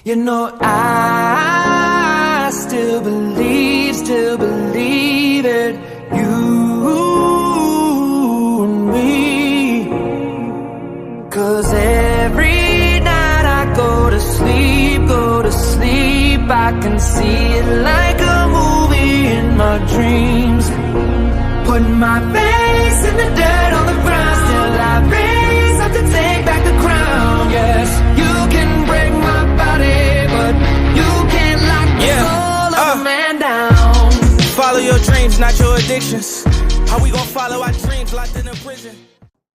You know, I still believe it. You and me. 'Cause every night I go to sleep, I can see it like a movie in my dreams. Put my face in the dirt on the ground, still I raise up to take back the crown. Yes, you can break my body, but you can't lock the soul of a man down. Follow your dreams, not your addictions. How we gonna follow our dreams locked in a prison?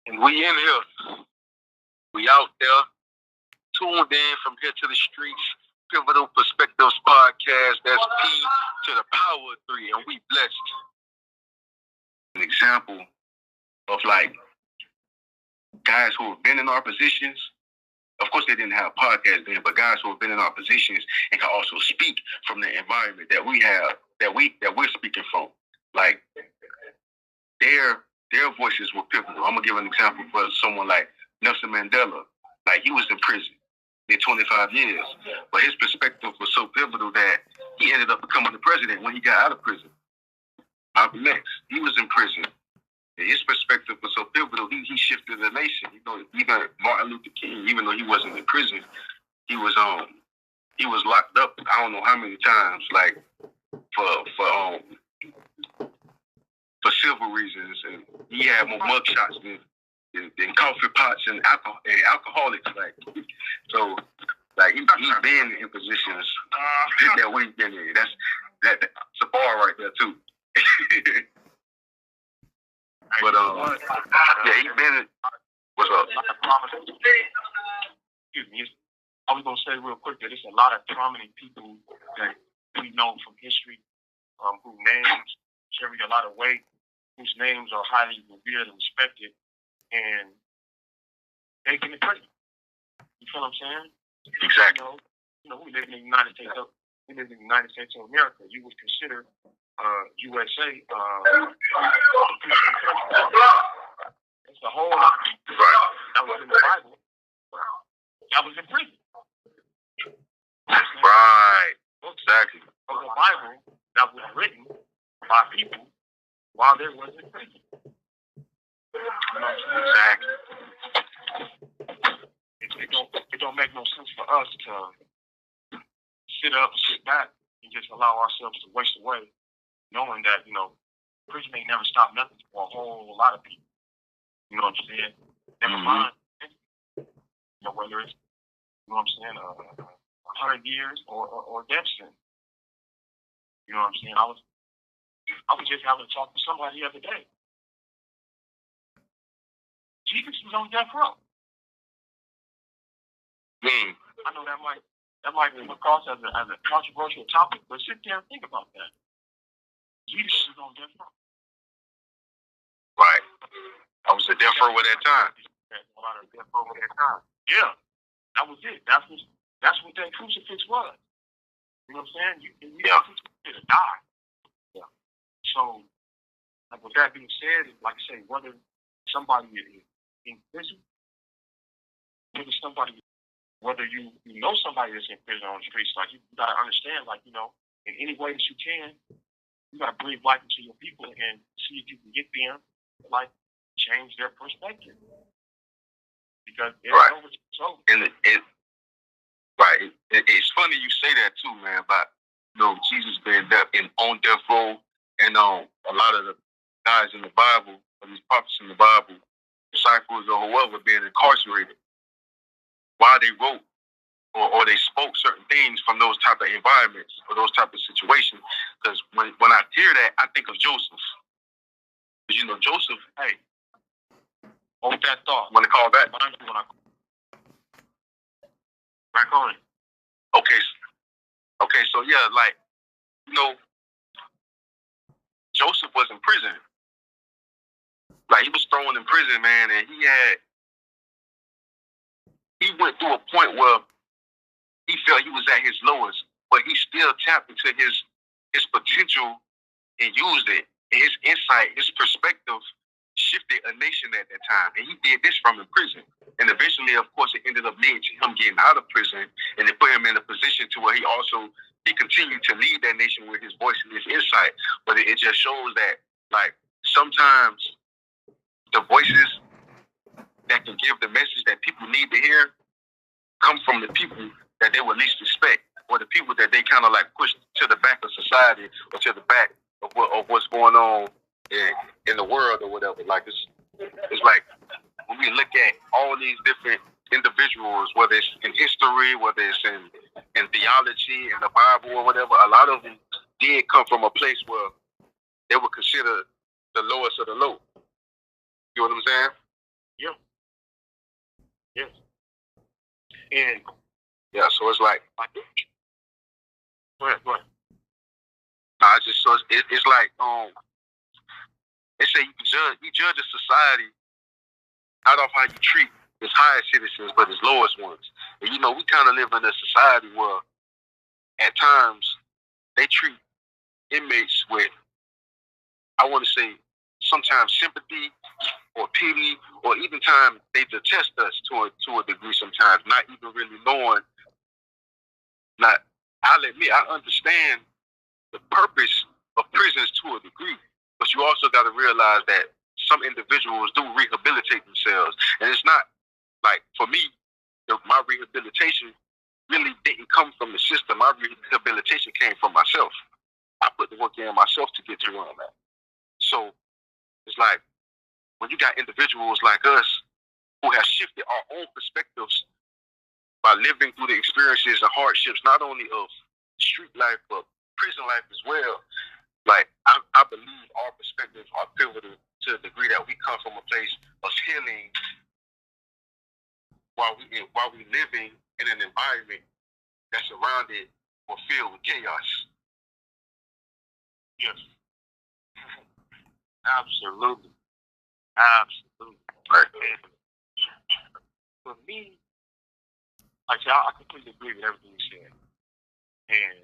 We in here. We out there. Tuned in from here to the streets. Pivotal Perspectives Podcast. That's P to the power of 3, and we blessed. An example of like guys who have been in our positions. Of course, they didn't have podcasts then, but guys who have been in our positions and can also speak from the environment that we have, that we're speaking from. Like their voices were pivotal. I'm gonna give an example for someone like Nelson Mandela. Like he was in prison in 25 years, but his perspective was so pivotal that he ended up becoming the president when he got out of prison. Malcolm X, he was in prison. And his perspective was so pivotal, he shifted the nation. You know, even Martin Luther King, even though he wasn't in prison, he was locked up I don't know how many times, like for civil reasons, and he had more mugshots than coffee pots and alcoholics. Like so, like he's been in positions that we've been in. That's a bar right there too. But yeah, he been. What's up? Excuse me. I was gonna say real quick that there's a lot of prominent people that we know from history, whose names carry a lot of weight, whose names are highly revered and respected, and they've been in prison. You feel what I'm saying? Exactly. You know, we live in the United States. We live in the United States of America. You would consider USA. It's a whole lot of people that was in the Bible that was in prison. Right. Exactly. Of the Bible that was written by people while they was in prison. Exactly. It don't make no sense for us to sit back and just allow ourselves to waste away, knowing that, you know, prison ain't never stopped nothing for a whole lot of people. You know what I'm saying? Never mind, you know, whether it's, you know what I'm saying, 100 years or death sentence. You know what I'm saying? I was just having to talk to somebody the other day. Jesus was on death row. I know that might come across as a controversial topic, but sit there and think about that. Jesus was on death row. Right. I was a death row at that time. Yeah, that was it. That's what that crucifix was. You know what I'm saying? You to die. Yeah. So, like with that being said, like I say, whether somebody is in prison, whether you know somebody that's in prison on the streets, like you gotta understand, like, you know, in any way that you can, you gotta breathe life into your people and see if you can get them to like change their perspective. Because it's right. over. So right. It's funny you say that too, man, about, you know, Jesus being on death row, and a lot of the guys in the Bible, or these prophets in the Bible, disciples or whoever, being incarcerated while they wrote or they spoke certain things from those type of environments or those type of situations. Because when I hear that, I think of Joseph. Because, you know, Joseph, hey, hold that thought. Want to call back? Back on it. Okay, so yeah, like, you know, Joseph was in prison. Like, he was thrown in prison, man, and he went through a point where he felt he was at his lowest, but he still tapped into his potential and used it. And his insight, his perspective shifted a nation at that time. And he did this from in prison. And eventually, of course, it ended up leading to him getting out of prison, and it put him in a position to where he continued to lead that nation with his voice and his insight. But it just shows that, like, sometimes the voices that can give the message that people need to hear come from the people that they would least respect, or the people that they kind of like push to the back of society or to the back of what's going on in the world or whatever. Like it's like when we look at all these different individuals, whether it's in history, whether it's in theology, in the Bible or whatever, a lot of them did come from a place where they were considered the lowest of the low. You know what I'm saying? Yeah. Yes. And yeah, so it's like go ahead. Nah, it's like they say you judge a society not off how you treat its highest citizens, but its lowest ones. And you know, we kind of live in a society where at times they treat inmates with, I want to say, sometimes sympathy or pity, or even time they detest us to a degree sometimes, not even really knowing. I'll admit, I understand the purpose of prisons to a degree, but you also got to realize that some individuals do rehabilitate themselves. And it's not like, for me, my rehabilitation really didn't come from the system. My rehabilitation came from myself. I put the work in myself to get to where I'm at. So it's like, when you got individuals like us who have shifted our own perspectives by living through the experiences and hardships, not only of street life, but prison life as well, like, I believe our perspectives are pivotal to the degree that we come from a place of healing while we living in an environment that's surrounded or filled with chaos. Yes. Absolutely. Right. And for me, like I said, I completely agree with everything you said. And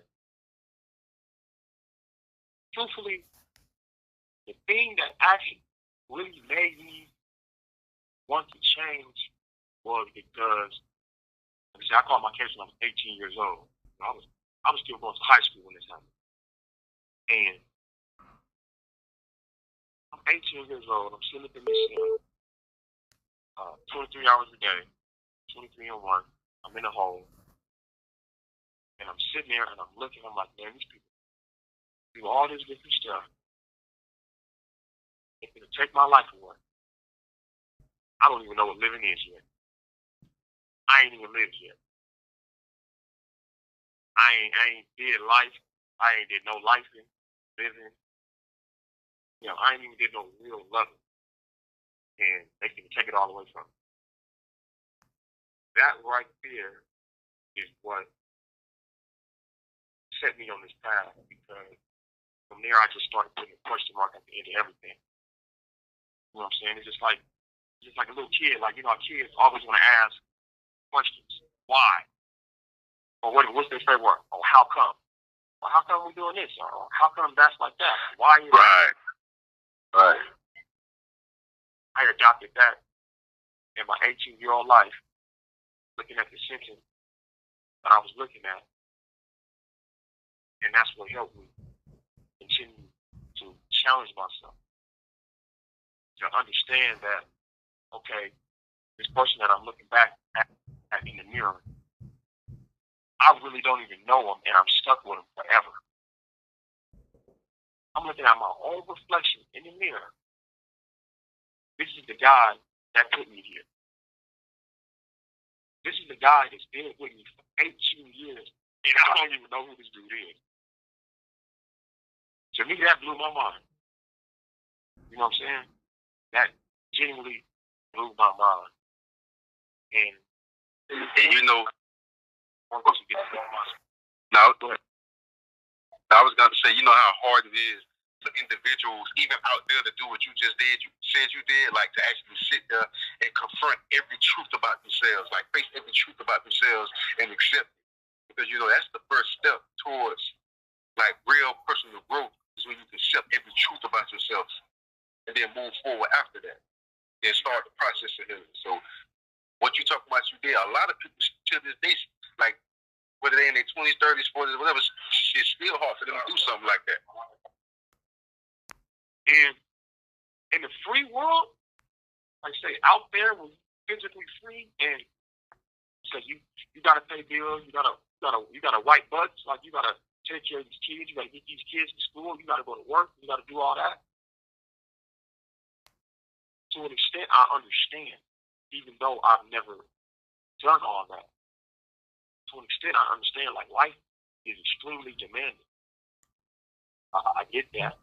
truthfully, the thing that actually really made me want to change was because, like I said, I called my case when I was 18 years old. I was still going to high school when this happened. And I'm 18 years old. I'm sitting up in this cell, 23 hours a day, 23 and 1. I'm in a hole. And I'm sitting there and I'm looking. I'm like, man, these people do all this different stuff. It's going to take my life away. I don't even know what living is yet. I ain't even lived yet. I ain't did life. I ain't did no life in living. You know, I ain't even did no real loving. And they can take it all away from me. That right there is what set me on this path, because from there I just started putting a question mark at the end of everything. You know what I'm saying? It's just like a little kid. Like, you know, kids always want to ask questions. Why? Or what's their favorite word? Or how come? Or how come we're doing this? Or how come that's like that? Why is right? Right. I adopted that in my 18-year-old life, looking at the sentence that I was looking at. And that's what helped me continue to challenge myself, to understand that, okay, this person that I'm looking back at in the mirror, I really don't even know him, and I'm stuck with him forever. I'm looking at my own reflection in the mirror. This is the guy that put me here. This is the guy that's been with me for 18 years, and I don't even know who this dude is. To me, that blew my mind. You know what I'm saying? That genuinely blew my mind. And you know, I'm going to get to my now, I was going to say, you know how hard it is for individuals, even out there, to do what you just did, you said you did, like to actually sit there and confront every truth about themselves, like face every truth about themselves and accept it. Because, you know, that's the first step towards, like, real personal growth, is when you can accept every truth about yourself. and then move forward after that. Then start the process of healing. So what you talking about you did, a lot of people to this day, like whether they're in their 20s, 30s, 40s, whatever, it's still hard for them to do something like that. And in the free world, like I say, out there when you're physically free and so you gotta pay bills, you gotta wipe butts, like you gotta take care of these kids, you gotta get these kids to school, you gotta go to work, you gotta do all that. To an extent, I understand, even though I've never done all that. To an extent, I understand, like, life is extremely demanding. I get that.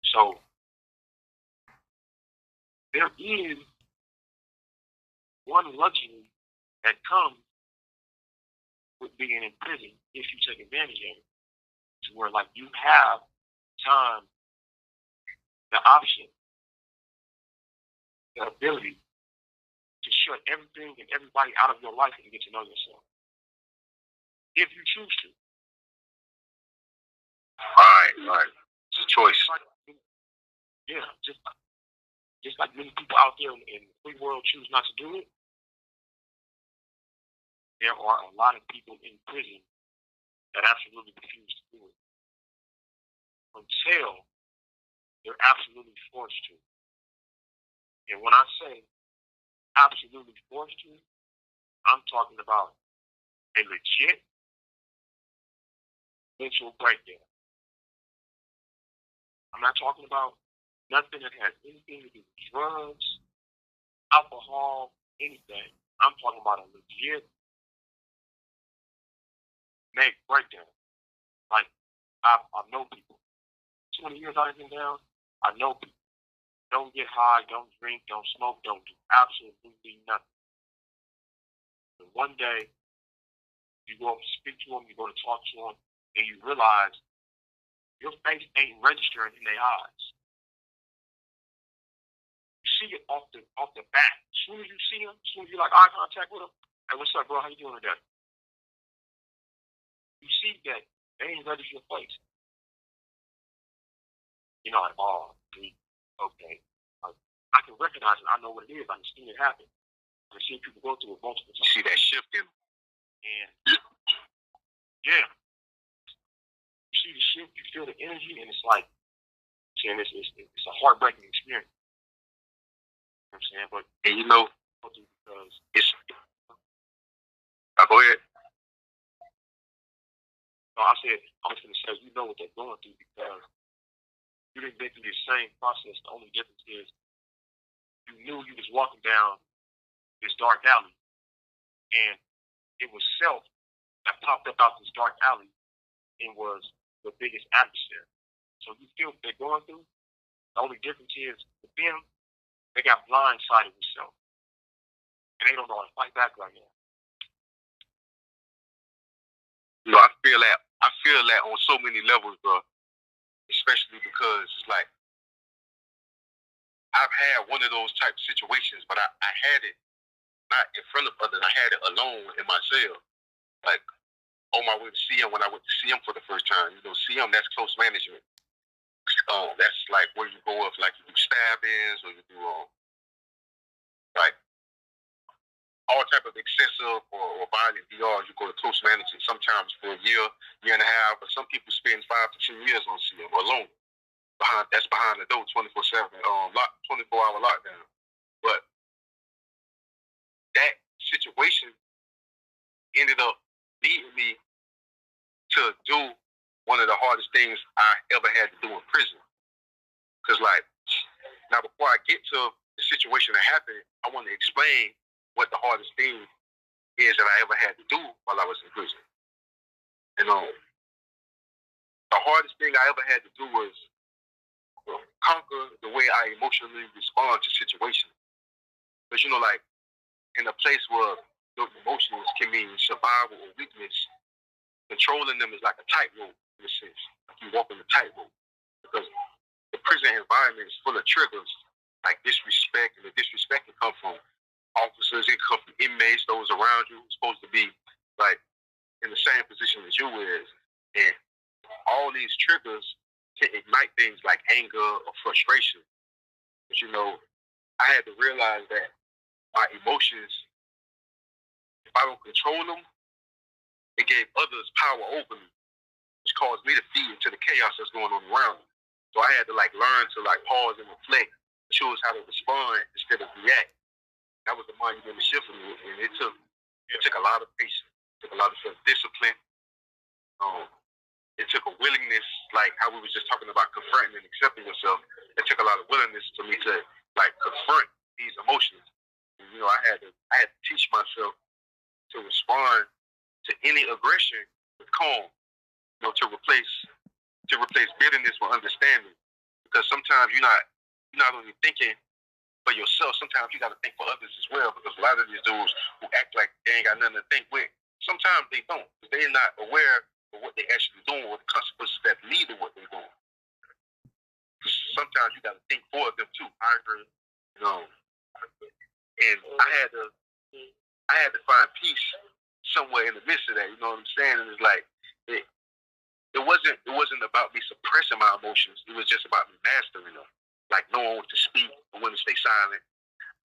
So, there is one luxury that comes with being in prison if you take advantage of it. To where, like, you have time, the option, the ability to shut everything and everybody out of your life and get to know yourself. If you choose to. Right. It's a choice. Yeah, just like many people out there in the free world choose not to do it, there are a lot of people in prison that absolutely refuse to do it until they're absolutely forced to. And when I say absolutely forced to, I'm talking about a legit mental breakdown. I'm not talking about nothing that has anything to do with drugs, alcohol, anything. I'm talking about a legit breakdown. Like, I know people. 20 years I've been down, I know people. Don't get high, don't drink, don't smoke, don't do absolutely nothing. And one day, you go up to speak to them, you go to talk to them, and you realize your face ain't registering in their eyes. You see it off the bat. As soon as you see them, as soon as you like eye contact with them, hey, what's up, bro? How you doing today? You see that they ain't register your face. You know, like, oh, okay. I can recognize it. I know what it is. I've seen it happen. I've seen people go through it multiple times. See that shifting? And yeah, you see the shift, you feel the energy, and it's like, saying it's a heartbreaking experience. You know what I'm saying? But and you know, because it's go ahead. No, I was going to say, you know what they're going through because you didn't been through the same process. The only difference is you knew you was walking down this dark alley, and it was self that popped up out this dark alley and was the biggest adversary. So you feel what they're going through. The only difference is with them, they got blindsided with self, and they don't know how to fight back right now. You know, I feel that on so many levels, bro. Especially because it's like I've had one of those type of situations, but I had it not in front of others. I had it alone in my cell. Like on my way to see him when I went to see him for the first time. You know, see him, that's close management. That's like where you go up, like you do stabbings or you do like all type of excessive or violent DR. You go to close management sometimes for a year and a half, but some people spend 5 to 10 years on CM alone. That's behind the door, 24/7, 24-hour lockdown. But that situation ended up leading me to do one of the hardest things I ever had to do in prison. Because, like, now before I get to the situation that happened, I want to explain what the hardest thing is that I ever had to do while I was in prison. And the hardest thing I ever had to do was conquer the way I emotionally respond to situations. Because, you know, like, in a place where your emotions can mean survival or weakness, controlling them is like a tightrope, in a sense. Like you walk in a tightrope. Because the prison environment is full of triggers, like disrespect, and the disrespect can come from officers, it can come from inmates, those around you who's supposed to be, like, in the same position as you is. And all these triggers can ignite things like anger or frustration. But, I had to realize that my emotions, if I don't control them, it gave others power over me, which caused me to feed into the chaos that's going on around me. So I had to learn to pause and reflect, choose how to respond instead of react. That was the monumental shift for me, and it took a lot of patience, it took a lot of self-discipline. It took a willingness, like how we was just talking about confronting and accepting yourself. It took a lot of willingness for me to confront these emotions. And, I had to teach myself to respond to any aggression with calm. To replace bitterness with understanding. Because sometimes you're not only thinking for yourself, sometimes you got to think for others as well. Because a lot of these dudes who act like they ain't got nothing to think with, sometimes they don't. They're not aware of what they actually doing, or the consequences that lead to what they're doing. Sometimes you got to think for them too. I agree. And I had to find peace somewhere in the midst of that. You know what I'm saying? And it's like it wasn't about me suppressing my emotions. It was just about me mastering them. Like knowing when to speak and when to stay silent,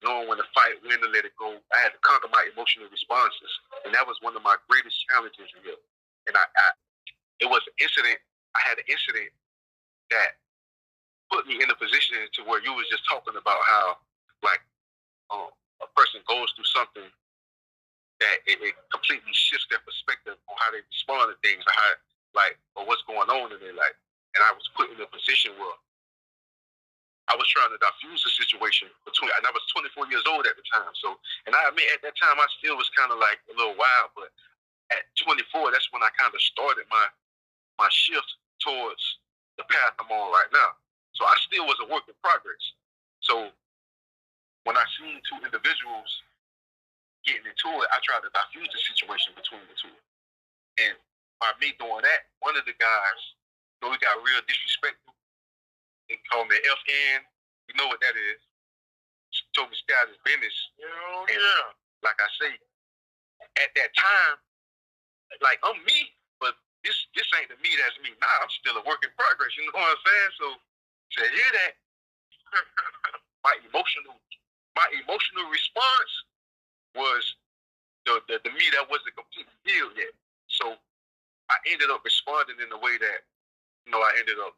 knowing when to fight, when to let it go. I had to conquer my emotional responses, and that was one of my greatest challenges here. And it was an incident. I had an incident that put me in a position to where you was just talking about how a person goes through something that it completely shifts their perspective on how they respond to things, or how or what's going on in their life. And I was put in a position where I was trying to diffuse the situation and I was 24 years old at the time. So, and I admit at that time I still was kind of a little wild, but at 24, that's when I kind of started my shift towards the path I'm on right now. So I still was a work in progress. So when I seen two individuals getting into it, I tried to diffuse the situation between the two. And by me doing that, one of the guys, we got real disrespectful. He called me FN. You know what that is. She told me stay out of his business. Yeah. Like I say, at that time, I'm me, but this ain't the me that's me. Nah, I'm still a work in progress. You know what I'm saying? So to hear that, my emotional response was the me that wasn't completely healed yet. So I ended up responding in a way that, I ended up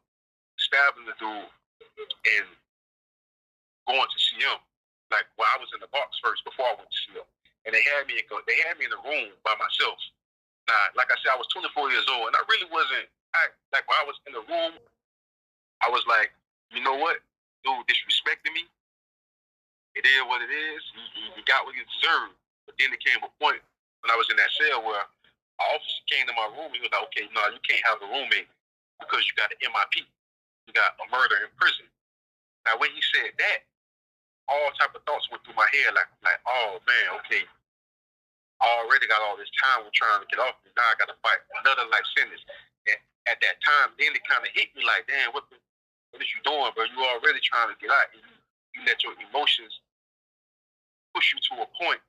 stabbing the dude and going to see him. I was in the box first before I went to see him. And they had me in the room by myself. Now, like I said, I was 24 years old, and I really wasn't. When I was in the room, I was like, you know what? Dude disrespected me. It is what it is. He got what he deserved. But then there came a point when I was in that cell where an officer came to my room. He was like, okay, no, you can't have a roommate because you got an MIP. You got a murder in prison. Now, when he said that, all type of thoughts went through my head like, oh, man, okay. I already got all this time trying to get off me. Now I got to fight another life sentence. And at that time, then it kind of hit me like, damn, what is you doing, bro? You already trying to get out. And you let your emotions push you to a point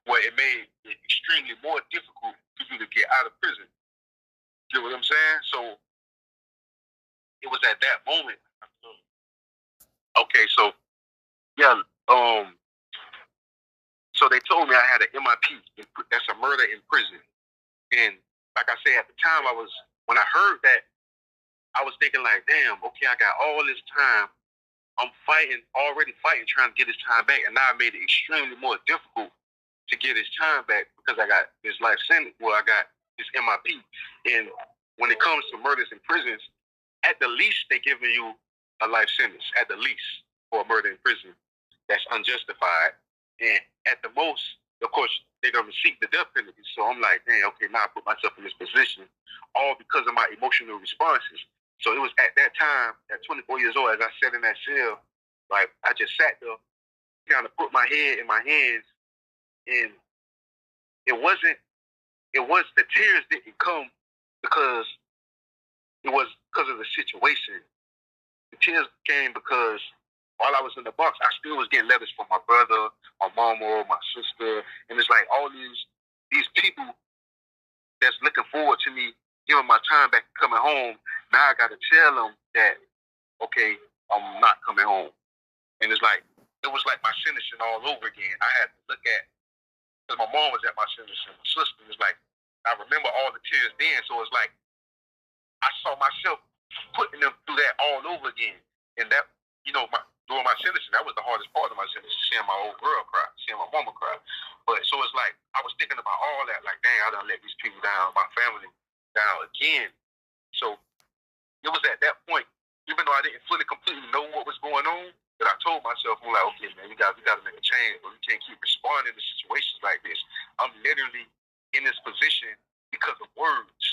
where it made it extremely more difficult for you to get out of prison. You know what I'm saying? So it was at that moment. Okay, so yeah, so they told me I had an MIP. That's a murder in prison. And like I said, at the time when I heard that, I was thinking like, damn, okay, I got all this time. I'm already fighting, trying to get his time back. And now I made it extremely more difficult to get his time back because I got this life sentence. Well, I got this MIP. And when it comes to murders in prisons, at the least, they're giving you a life sentence, at the least, for a murder in prison that's unjustified. And at the most, of course, they're going to seek the death penalty. So I'm like, dang, okay, now I put myself in this position, all because of my emotional responses. So it was at that time, at 24 years old, as I sat in that cell, I just sat there, kind of put my head in my hands, and the tears didn't come because of the situation. The tears came because while I was in the box, I still was getting letters from my brother, my mama, my sister, and it's like all these people that's looking forward to me giving my time back, coming home. Now I got to tell them that, okay, I'm not coming home. And it's like, it was like my sentencing all over again. I had to look at, because my mom was at my sentencing, my sister was like, I remember all the tears then, so it's like, I saw myself putting them through that all over again. And that, during my sentencing, that was the hardest part of my sentencing, seeing my old girl cry, seeing my mama cry. But so it's like, I was thinking about all that, like, dang, I done let these people down, my family down again. So it was at that point, even though I didn't fully completely know what was going on, that I told myself, I'm like, okay, man, we got to make a change, but we can't keep responding to situations like this. I'm literally in this position because of words.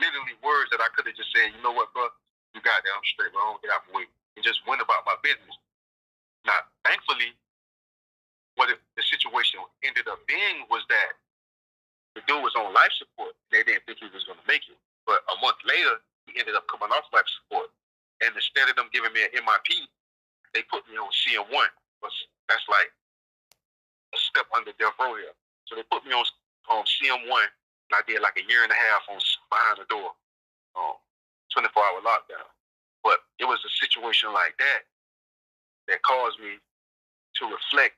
Literally words that I could have just said, you know what, bro, you got that, I'm straight, bro, I don't get out of the way. And just went about my business. Now, thankfully, the situation ended up being was that the dude was on life support. They didn't think he was going to make it. But a month later, he ended up coming off life support. And instead of them giving me an MIP, they put me on CM1. That's like a step under death row here. So they put me on CM1, and I did like a year and a half on behind the door, 24-hour lockdown. But it was a situation like that that caused me to reflect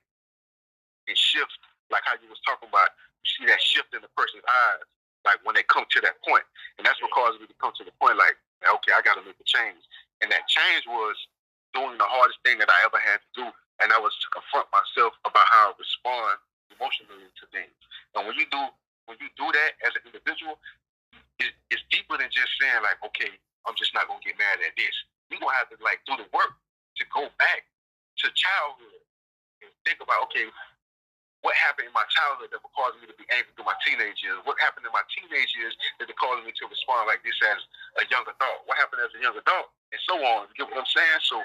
and shift, like how you was talking about. You see that shift in the person's eyes, like when they come to that point. And that's what caused me to come to the point, like, okay, I got to make a change. And that change was doing the hardest thing that I ever had to do, and that was to confront myself about how I respond emotionally to things. And when you do that as an individual, it's deeper than just saying like, okay, I'm just not gonna get mad at this. You're gonna have to like do the work to go back to childhood and think about, okay, what happened in my childhood that would cause me to be angry through my teenage years? What happened in my teenage years that would cause me to respond like this as a young adult? What happened as a young adult? And so on. You get what I'm saying? So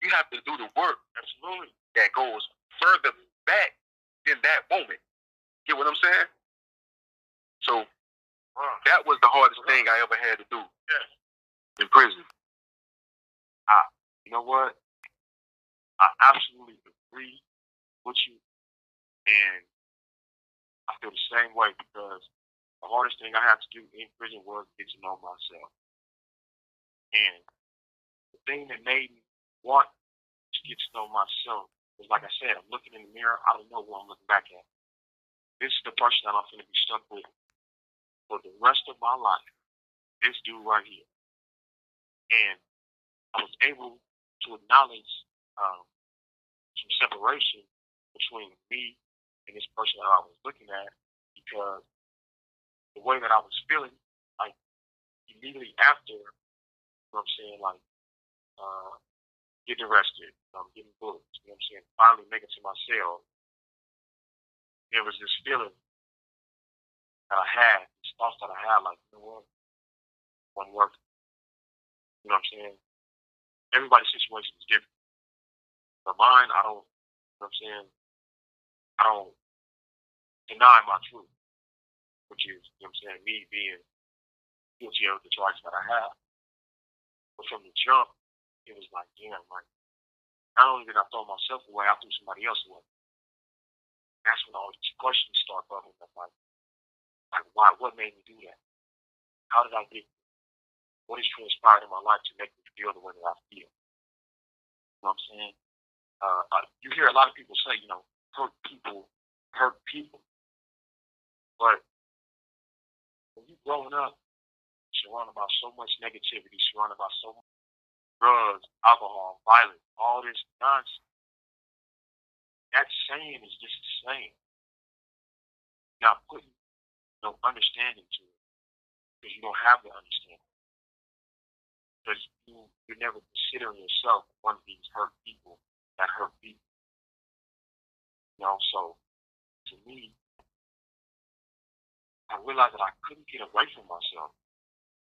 you have to do the work, absolutely, that goes further back than that moment. Get what I'm saying? So that was the hardest thing I ever had to do in prison. You know what? I absolutely agree with you. And I feel the same way because the hardest thing I had to do in prison was get to know myself. And the thing that made me want to get to know myself was, like I said, I'm looking in the mirror. I don't know who I'm looking back at. This is the person that I'm going to be stuck with for the rest of my life. This dude right here. And I was able to acknowledge some separation between me and this person that I was looking at, because the way that I was feeling, like immediately after, you know what I'm saying, like getting arrested, getting booked, you know what I'm saying, finally making it to my cell, there was this feeling that I had, this thoughts that I had, like, you know what, it wasn't worth it. You know what I'm saying? Everybody's situation is different. But mine, I don't, you know what I'm saying, I don't deny my truth, which is, you know what I'm saying, me being guilty of the charges that I have. But from the jump, it was like, damn, like, not only did I throw myself away, I threw somebody else away. That's when all these questions start bubbling up, like why, what made me do that? How did I get there? What has transpired in my life to make me feel the way that I feel? You know what I'm saying? You hear a lot of people say, you know, hurt people. But when you're growing up, surrounded by so much negativity, surrounded by so much drugs, alcohol, violence, all this nonsense, that saying is just the same. You're not putting no understanding to it because you don't have the understanding. Because you're never considering yourself one of these hurt people that hurt people. You know, so to me, I realized that I couldn't get away from myself.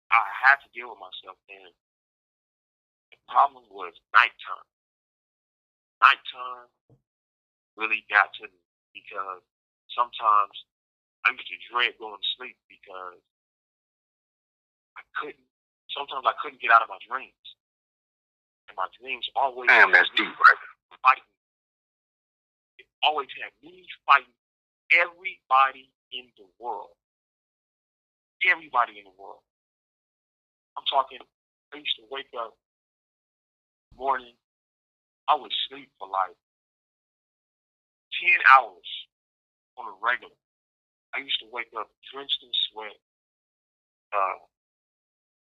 I had to deal with myself, and the problem was nighttime. Nighttime really got to me because sometimes I used to dread going to sleep because sometimes I couldn't get out of my dreams. And my dreams always Damn, that's deep, right? Fighting. It always had me fighting everybody in the world. Everybody in the world. I'm talking, I used to wake up in the morning, I would sleep for like 10 hours on a regular. I used to wake up drenched in sweat,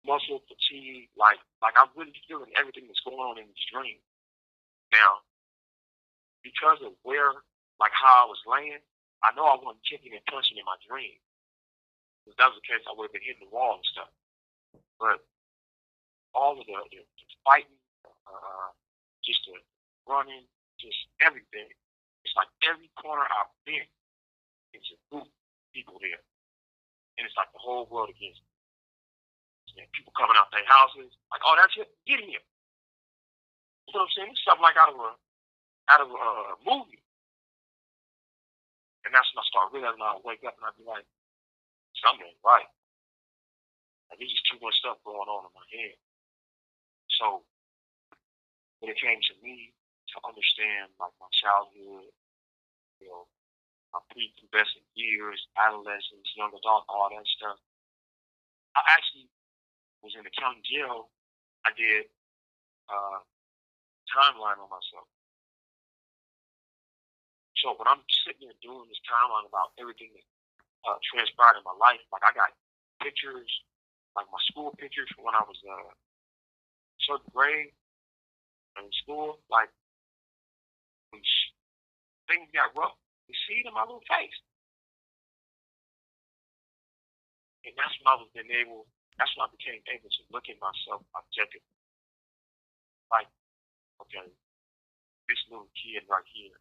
muscle fatigue, like I'm really feeling everything that's going on in this dream. Now, because of like how I was laying, I know I wasn't kicking and punching in my dream. If that was the case, I would have been hitting the wall and stuff. But all of the fighting, just the running, just everything. It's like every corner I've been, it's a group of people there. And it's like the whole world against me. And people coming out their houses, like, oh, that's it, get in here. You know what I'm saying? It's something like out of a movie. And that's when I start realizing I wake up and I'd be like, something ain't right. Like, there's just too much stuff going on in my head. So when it came to me to understand like my childhood, my prepubescent years, adolescence, young adult, all that stuff, I actually was in the county jail. I did timeline on myself. So when I'm sitting there doing this timeline about everything that transpired in my life, like I got pictures, like my school pictures from when I was third grade in school, like when things got rough, you see it in my little face. And that's when I became able to look at myself objectively. Like, okay, this little kid right here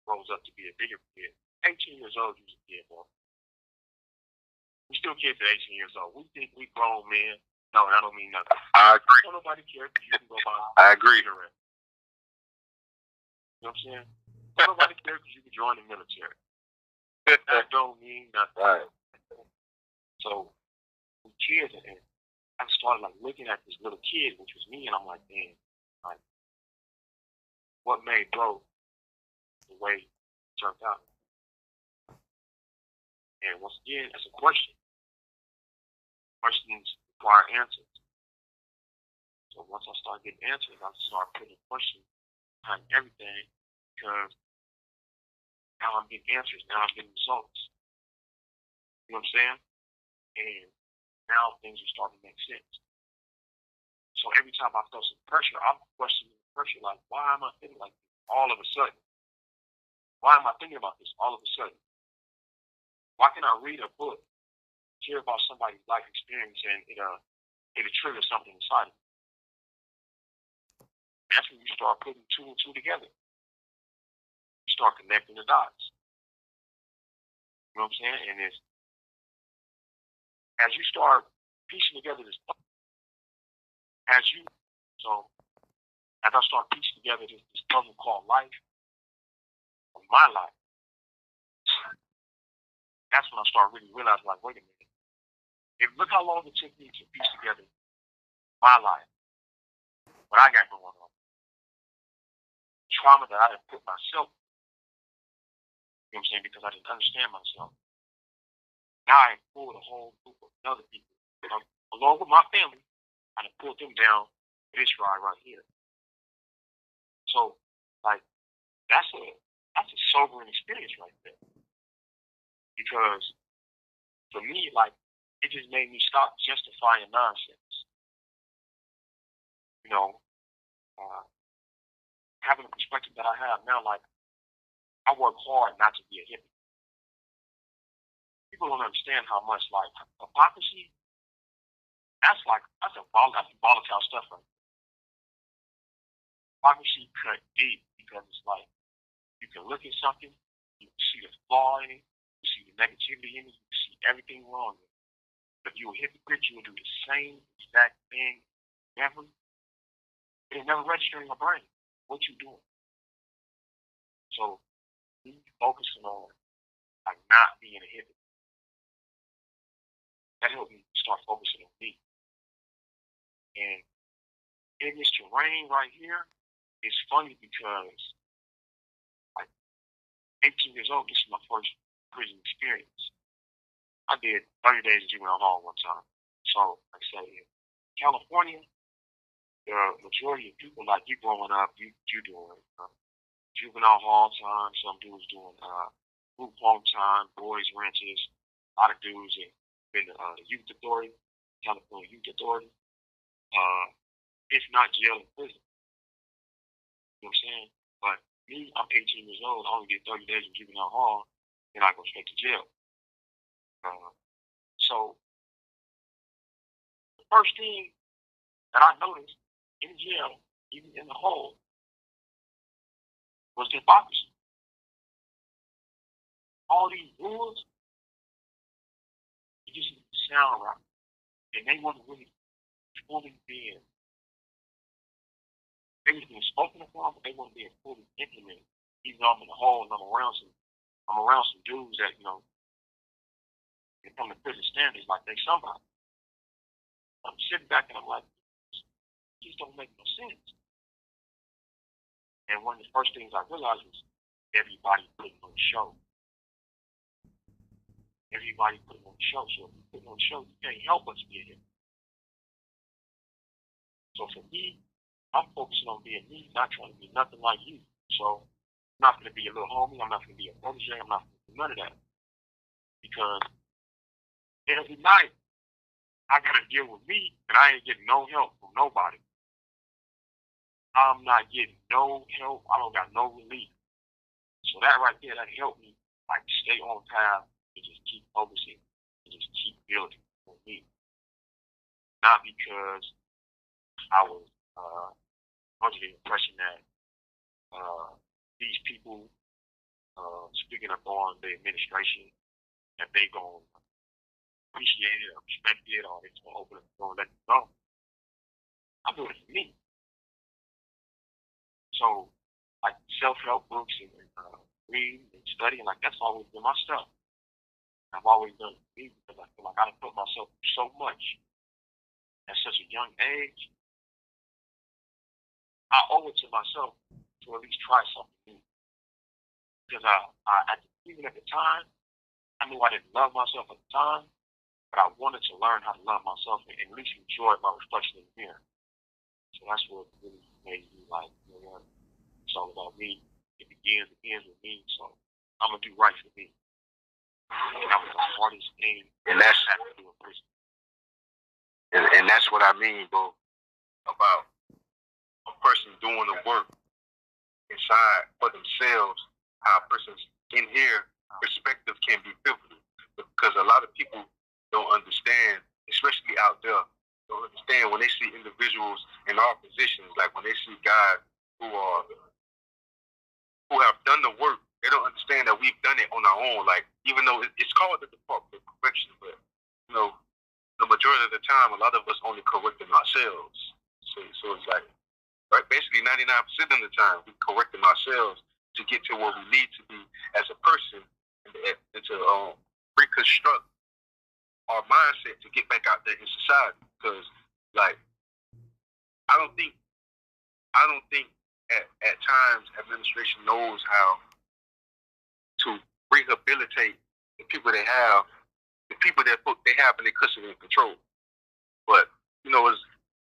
grows up to be a bigger kid. 18 years old, you're a kid, boy. We still kids at 18 years old. We think we grown men. No, that don't mean nothing. I agree. Don't nobody care if you can go buy. I agree. You know what I'm saying? Don't nobody care if you can join the military. That don't mean nothing. Right. So, with kids, and I started like looking at this little kid, which was me, and I'm like, man, like, what made bro the way it turned out? And once again, that's a question. Questions require answers. So once I start getting answers, I start putting questions behind everything, because now I'm getting answers. Now I'm getting results. You know what I'm saying? And now things are starting to make sense. So every time I feel some pressure, I'm questioning the pressure, like, why am I thinking like this all of a sudden? Why am I thinking about this all of a sudden? Why can I read a book, hear about somebody's life experience, and it'll trigger something inside of me? That's when you start putting two and two together. You start connecting the dots. You know what I'm saying? And as you start piecing together this puzzle, as I start piecing together this puzzle called life, or my life, that's when I start really realizing, like, wait a minute. Look how long it took me to piece together my life, what I got going on, trauma that I had put myself in. You know what I'm saying? Because I didn't understand myself. Now I pulled a whole group of other people, along with my family, I pulled them down this ride right here. So, like, that's a sobering experience right there. Because for me, like, it just made me stop justifying nonsense. You know, having the perspective that I have now, like, I work hard not to be a hippie. People don't understand how much, like, hypocrisy, that's volatile stuff right there. Hypocrisy cut deep, because it's like, you can look at something, you can see the flaw in it, you see the negativity in it, you see everything wrong with it. If you're a hypocrite, you will do the same exact thing every. It'll never register in your brain what you're doing. So, be focusing on, like, not being a hypocrite. That helped me start focusing on me. And in this terrain right here, it's funny because, like, 18 years old, this is my first prison experience. I did 30 days in juvenile hall one time. So, like I say, in California, the majority of people, like you growing up, you doing juvenile hall time. Some dudes doing group home time, boys ranches. A lot of dudes have been the youth authority, California Youth Authority. If not jail and prison. You know what I'm saying? But me, I'm 18 years old. I only get 30 days in juvenile hall, then I go straight to jail. So the first thing that I noticed in jail, even in the hole, was the hypocrisy. All these rules, it just didn't sound right. And they wasn't really fully being, they was being spoken upon, but they weren't being fully implemented. Even though I'm in the hole and I'm around some dudes that, you know, they come to prison standards like they somebody. I'm sitting back and I'm like, these don't make no sense. And one of the first things I realized was everybody putting on the show. Everybody putting on the show. So if you put on the show, you can't help but be here. So for me, I'm focusing on being me, not trying to be nothing like you. So I'm not going to be a little homie. I'm not going to be a protege. I'm not going to do none of that. Because every night, I got to deal with me, and I ain't getting no help from nobody. I'm not getting no help. I don't got no relief. So that right there, that helped me like stay on path and just keep focusing and just keep building for me. Not because I was under the impression that these people speaking up on the administration, that they gonna appreciate it or respect it, or it's gonna open up the door and let them go. I'm doing it for me. So, like self-help books and reading and studying, like that's always been my stuff. I've always done it for me because I feel like I done put myself through so much at such a young age. I owe it to myself to at least try something new. Because even at the time, I knew I didn't love myself at the time, but I wanted to learn how to love myself and at least enjoy my reflection in the mirror. So that's what really made me like, you know, it's all about me. It ends with me. So I'm gonna do right for me. And that was the hardest thing And that's I had to do in prison. and that's what I mean, bro, about a person doing the work inside for themselves. How a person's in here perspective can be pivotal, because a lot of people don't understand, especially out there, don't understand when they see individuals in our positions, like when they see guys who have done the work, they don't understand that we've done it on our own. Like, even though it's called the Department of Correction, but you know, the majority of the time, a lot of us only correcting ourselves. So it's like, right, basically 99% of the time, we correcting ourselves to get to where we need to be as a person, and to reconstruct our mindset to get back out there in society. Because, like, I don't think at times administration knows how to rehabilitate the people they have in their custody and control. But you know,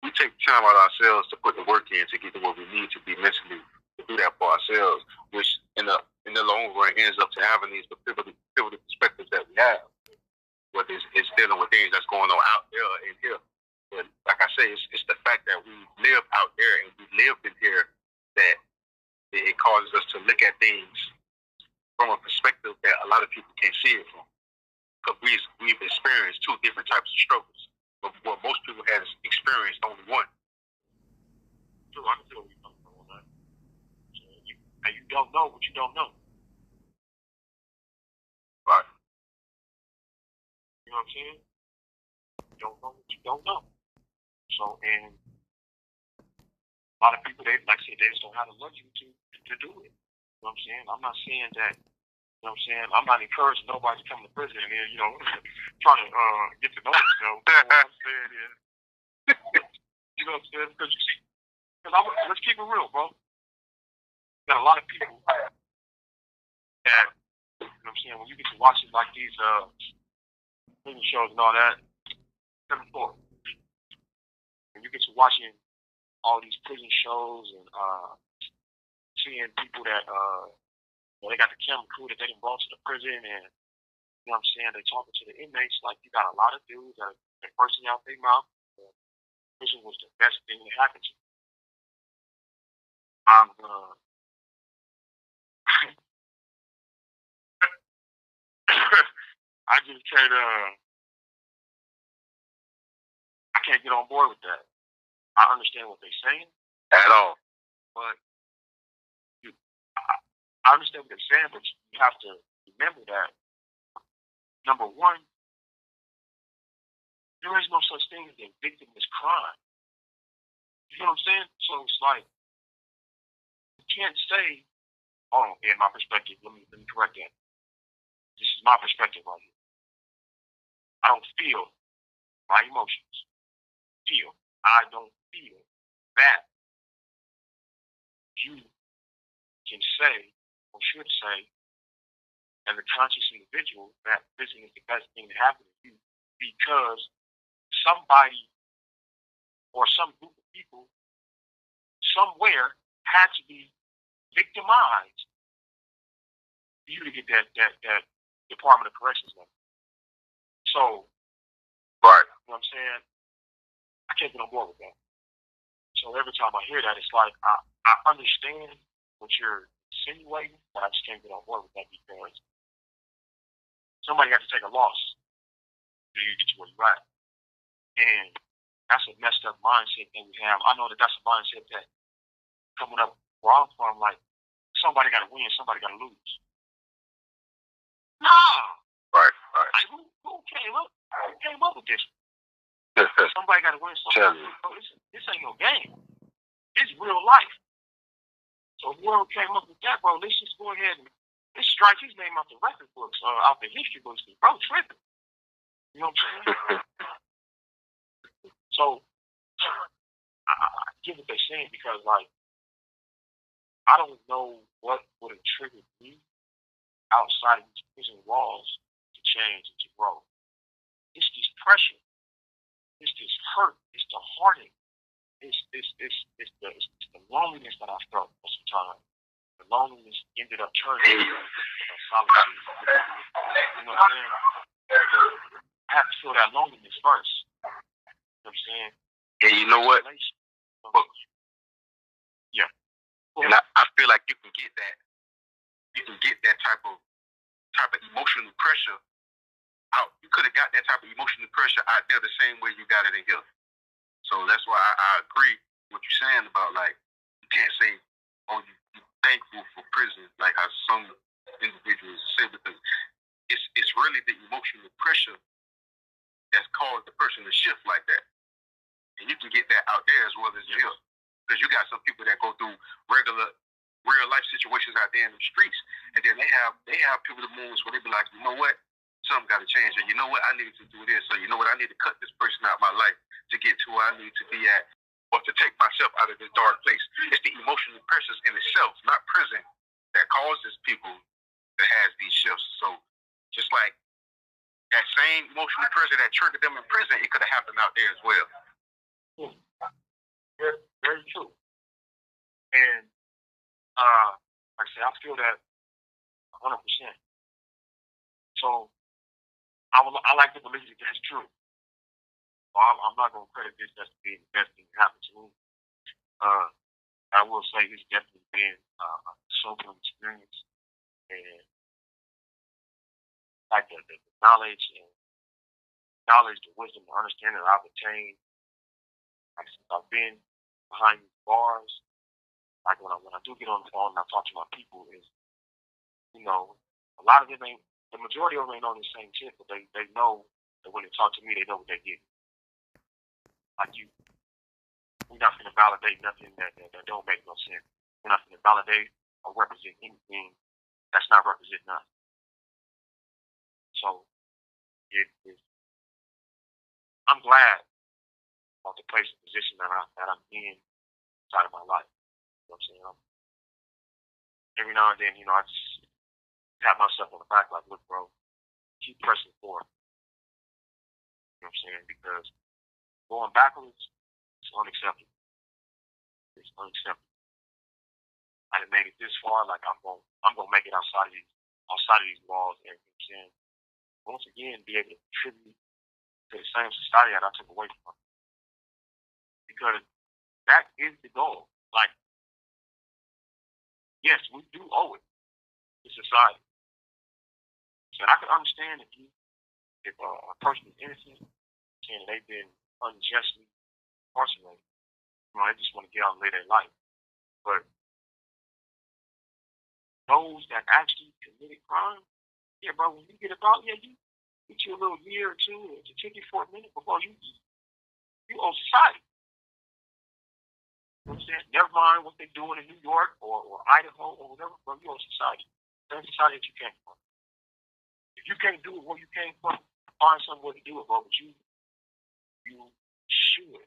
we take time out ourselves to put the work in to get to where we need to be mentally, to do that for ourselves, which in the long run ends up to having these pivotal perspectives that we have. Whether it's dealing with things that's going on out there and here. But like I say, it's the fact that we live out there and we lived in here that it causes us to look at things from a perspective that a lot of people can't see it from. Because we've experienced two different types of struggles. But most people have experienced only one. True, I can feel where you're coming from on that. And you don't know what you don't know. Right. You know what I'm saying? You don't know what you don't know. So, and a lot of people, they like I said, they just don't have the luxury to do it. You know what I'm saying? I'm not saying that, you know what I'm saying? I'm not encouraging nobody to come to prison and then, you know, try to get to know themselves. What I'm saying is, you know what I'm saying? Because you see, let's keep it real, bro. You got a lot of people that, you know what I'm saying, when you get to watching like these movie shows and all that, 7-4. When you get to watching all these prison shows and seeing people that they got the camera crew that they done brought to the prison, and you know what I'm saying, they talking to the inmates like you got a lot of dudes that are bursting out their mouth. Prison was the best thing that happened to me. I'm I just can't I can't get on board with that. I understand what they're saying At all. but I understand what they're saying, but you have to remember that number one, there is no such thing as a victimless crime. You know what I'm saying? So it's like you can't say, "Oh, in my perspective, let me correct that. This is my perspective on it. I don't feel my emotions. I don't feel that you can say or should say, as a conscious individual, that prison is the best thing to happen to you because somebody or some group of people somewhere had to be victimized for you to get that Department of Corrections number." So, Right. you know what I'm saying? I can't get on board with that. So every time I hear that, it's like I understand what you're insinuating, but I just can't get on board with that because somebody has to take a loss for you to get to where you're at. And that's a messed up mindset that we have. I know that that's a mindset that coming up where I'm from, like somebody got to win, somebody got to lose. Nah. Right. Like, who came up with this? Somebody got to win. Somebody. This ain't no game. It's real life. So whoever came up with that, bro, let's just go ahead and let's strike his name out the record books, out the history books. Bro, tripping. You know what I'm saying? So I get what they're saying because, like, I don't know what would have triggered me outside of these prison walls to change and to grow. It's this pressure. It's this hurt. It's the heartache. It's the loneliness that I felt most of the time. The loneliness ended up turning into solitude. You know what I'm saying? I have to feel that loneliness first. You know what I'm saying? And you know what? Yeah. And I feel like you can get that. You can get that type of emotional pressure out. You could have got that type of emotional pressure out there the same way you got it in here. So that's why I agree with what you're saying about, like, you can't say, "Oh, you're thankful for prison," like how some individuals say, because it's really the emotional pressure that's caused the person to shift like that. And you can get that out there as well as here. Because you got some people that go through regular real life situations out there in the streets, and then they have pivotal moments where they be like, "You know what? Something got to change. And you know what? I need to do this. So you know what? I need to cut this person out of my life to get to where I need to be at, or to take myself out of this dark place." It's the emotional pressures in itself, not prison, that causes people to have these shifts. So just like that same emotional pressure that triggered them in prison, it could have happened out there as well. Very, very true. And like I say, I feel that 100%. So I like to believe that that's true. So I'm not going to credit this as being the best thing that happened to me. I will say it's definitely been a sobering experience, and like the knowledge, the wisdom, the understanding that I've attained, like since I've been behind these bars. Like when I do get on the phone and I talk to my people, is, you know, a lot of them ain't, the majority of them ain't on the same tip, but they know that when they talk to me, they know what they get. Like we're not going to validate nothing that don't make no sense. We're not going to validate or represent anything that's not representing us. So I'm glad about the place and position that I'm in inside of my life. You know what I'm saying? Every now and then, you know, I just pat myself on the back like, "Look, bro, keep pressing forward." You know what I'm saying? Because going backwards is unacceptable. It's unacceptable. I done made it this far. Like I'm gonna make it outside of these walls. And once again, be able to contribute to the same society that I took away from. Because that is the goal. Like, yes, we do owe it to society. So I can understand if a person is innocent, saying they've been unjustly incarcerated. They just want to get out and live their life. But those that actually committed crime, yeah, bro, when you get about, yeah, you get you a little year or two to take you for a minute before you owe society. You know what I'm saying? Never mind what they're doing in New York or Idaho or whatever, bro, you owe society. Same society that you came from. If you can't do it where you came from, find somewhere to do it, bro, but you should.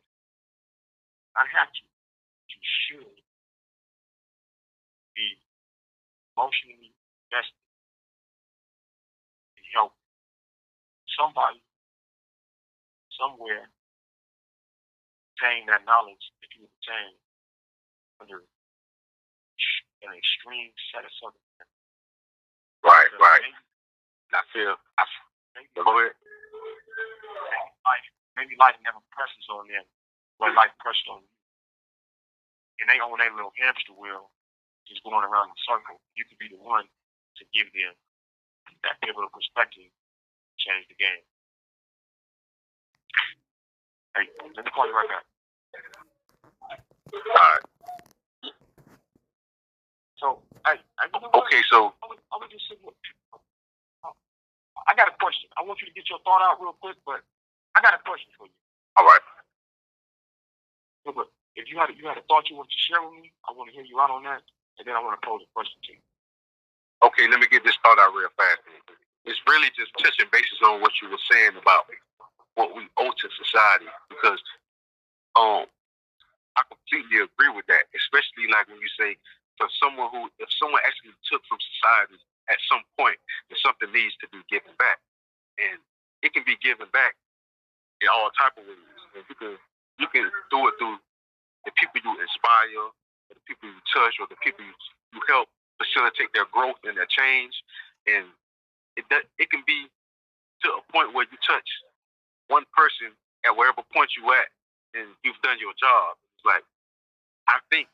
Not have to. You should be emotionally invested in help somebody somewhere obtain that knowledge that you obtain under an extreme set of circumstances. Right. Go ahead. Maybe life never presses on them, but life pressed on you. And they own their little hamster wheel, just going around in a circle. You could be the one to give them that pivotal perspective, change the game. Hey, let me call you right back. All right. So, hey, okay, so I got a question. I want you to get your thought out real quick, but I got a question for you. All right. Yeah, but if you had a thought you want to share with me, I want to hear you out on that, and then I want to pose a question to you. Okay, let me get this thought out real fast. It's really just touching bases on what you were saying about what we owe to society, because I completely agree with that, especially like when you say if someone actually took from society at some point, then something needs to be given back, and it can be given back in all type of ways. And you can do it through the people you inspire, or the people you touch, or the people you help facilitate their growth and their change. And it can be to a point where you touch one person at wherever point you at, and you've done your job. It's like, I think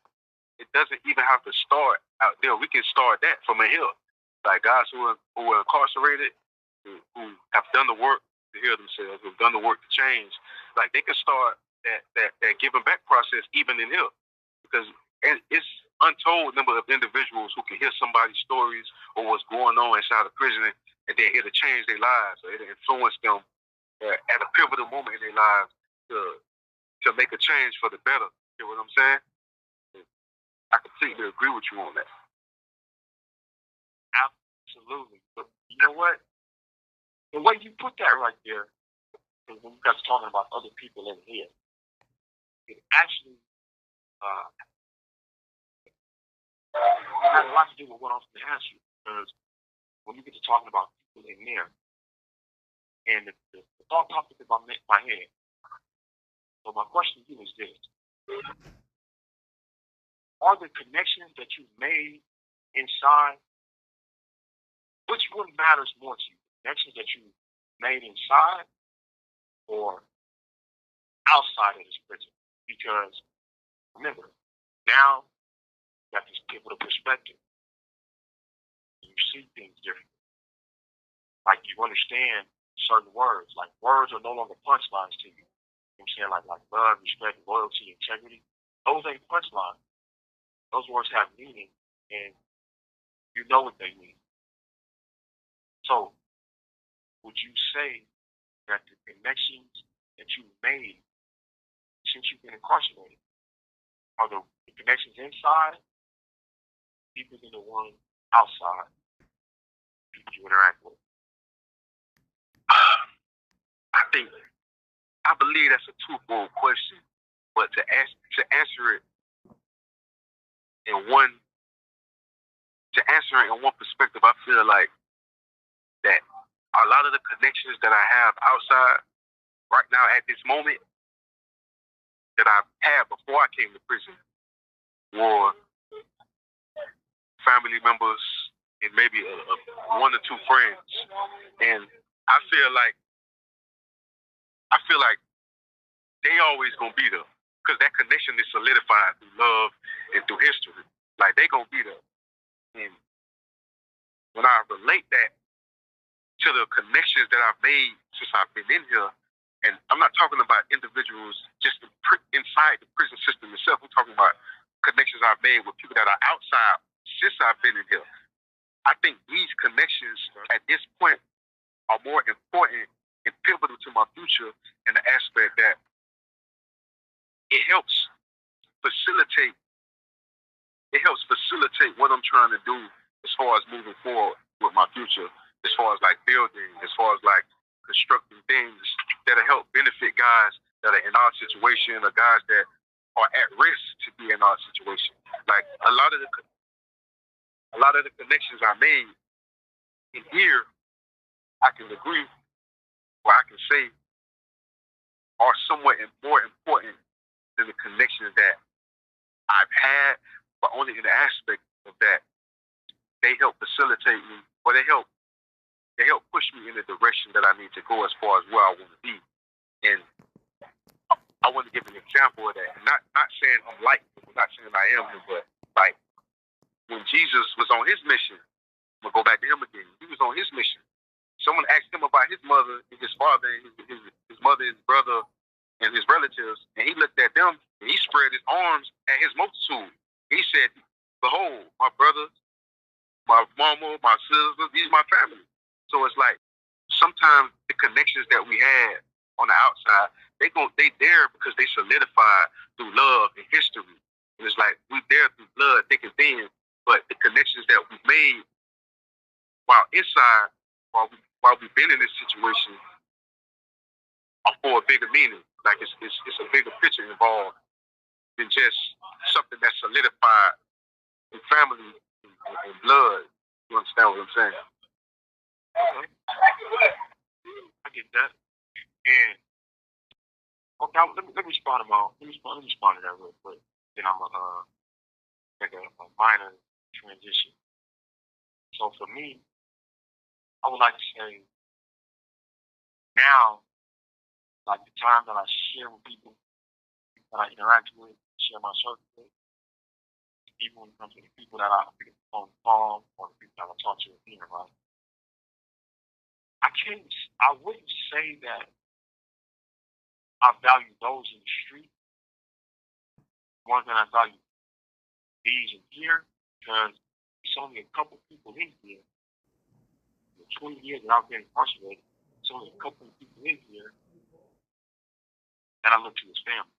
it doesn't even have to start out there. We can start that from a hill. Like guys who are incarcerated, who have done the work to heal themselves, who've done the work to change, like they can start that giving back process even in here. Because it's untold number of individuals who can hear somebody's stories or what's going on inside of prison, and then it'll change their lives, or it'll influence them at a pivotal moment in their lives to make a change for the better. You know what I'm saying? I completely agree with you on that. Absolutely. But you know what? The way you put that right there, when you guys are talking about other people in here, it actually has a lot to do with what I was going to ask you. Because when you get to talking about people in there, and the thought popped up in my head. So my question to you is this. Are the connections that you've made inside, which one matters more to you? Connections that you made inside or outside of this prison? Because remember, now you got this pivotal perspective. You see things differently. Like you understand certain words. Like words are no longer punchlines to you. You know what I'm saying? Like love, respect, loyalty, integrity. Those ain't punchlines. Those words have meaning, and you know what they mean. So, would you say that the connections that you've made since you've been incarcerated are the connections inside deeper than the one outside people you interact with? I believe that's a twofold question, but to answer it in one perspective, I feel like that a lot of the connections that I have outside right now at this moment that I had before I came to prison or family members and maybe one or two friends. And I feel like they always gonna be there because that connection is solidified through love and through history. Like they gonna be there. And when I relate that to the connections that I've made since I've been in here, and I'm not talking about individuals just inside the prison system itself. I'm talking about connections I've made with people that are outside since I've been in here. I think these connections at this point are more important and pivotal to my future in the aspect that it helps facilitate what I'm trying to do as far as moving forward with my future, as far as like building, as far as like constructing things that'll help benefit guys that are in our situation or guys that are at risk to be in our situation. Like a lot of the connections I made in here, I can agree or I can say are somewhat more important than the connections that I've had, but only in the aspect of that they help facilitate me, or they help push me in the direction that I need to go as far as where I want to be. And I want to give an example of that. Not saying I'm like him, not saying I am him, but like when Jesus was on his mission, I'm gonna go back to him again. He was on his mission. Someone asked him about his mother and his father and his mother, his brother, and his relatives, and he looked at them and he spread his arms at his multitude. He said, "Behold, my brothers, my mama, my sisters, these are my family." So it's like sometimes the connections that we had on the outside, they there because they solidified through love and history. And it's like we there through blood, thick and thin, but the connections that we made while inside, while we've been in this situation, are for a bigger meaning. Like it's a bigger picture involved than just something that's solidified in family and blood. You understand what I'm saying? Okay. I get that. And okay, let me respond to that real quick. Then I'm gonna make a minor transition. So for me, I would like to say now, like the time that I share with people that I interact with, share my circle with, even when it comes to the people that I pick up on the phone or the people that I talk to here, right? I wouldn't say that I value those in the street more than I value these in here, because it's only a couple people in here. In the 20 years that I've been incarcerated, it's only a couple of people in here that I look to as family.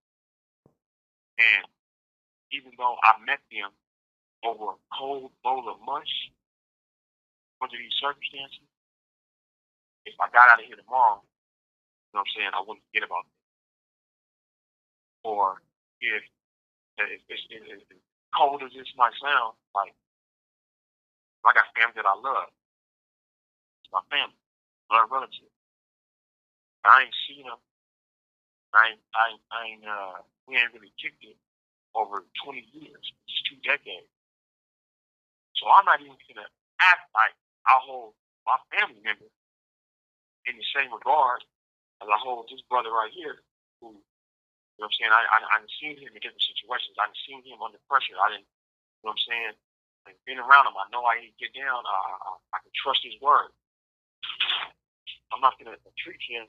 And even though I met them over a cold bowl of mush under these circumstances, if I got out of here tomorrow, you know what I'm saying, I wouldn't forget about them. Or if cold as this might sound, like I got family that I love. It's my family, blood relative. I ain't seen them. We ain't really kicked it over 20 years. It's 2 decades. So I'm not even gonna act like I hold my family member in the same regard as I hold this brother right here, who, you know what I'm saying, I done seen him in different situations. I done seen him under pressure. I didn't, you know what I'm saying, I've been around him. I know I ain't get down. I can trust his word. I'm not gonna treat him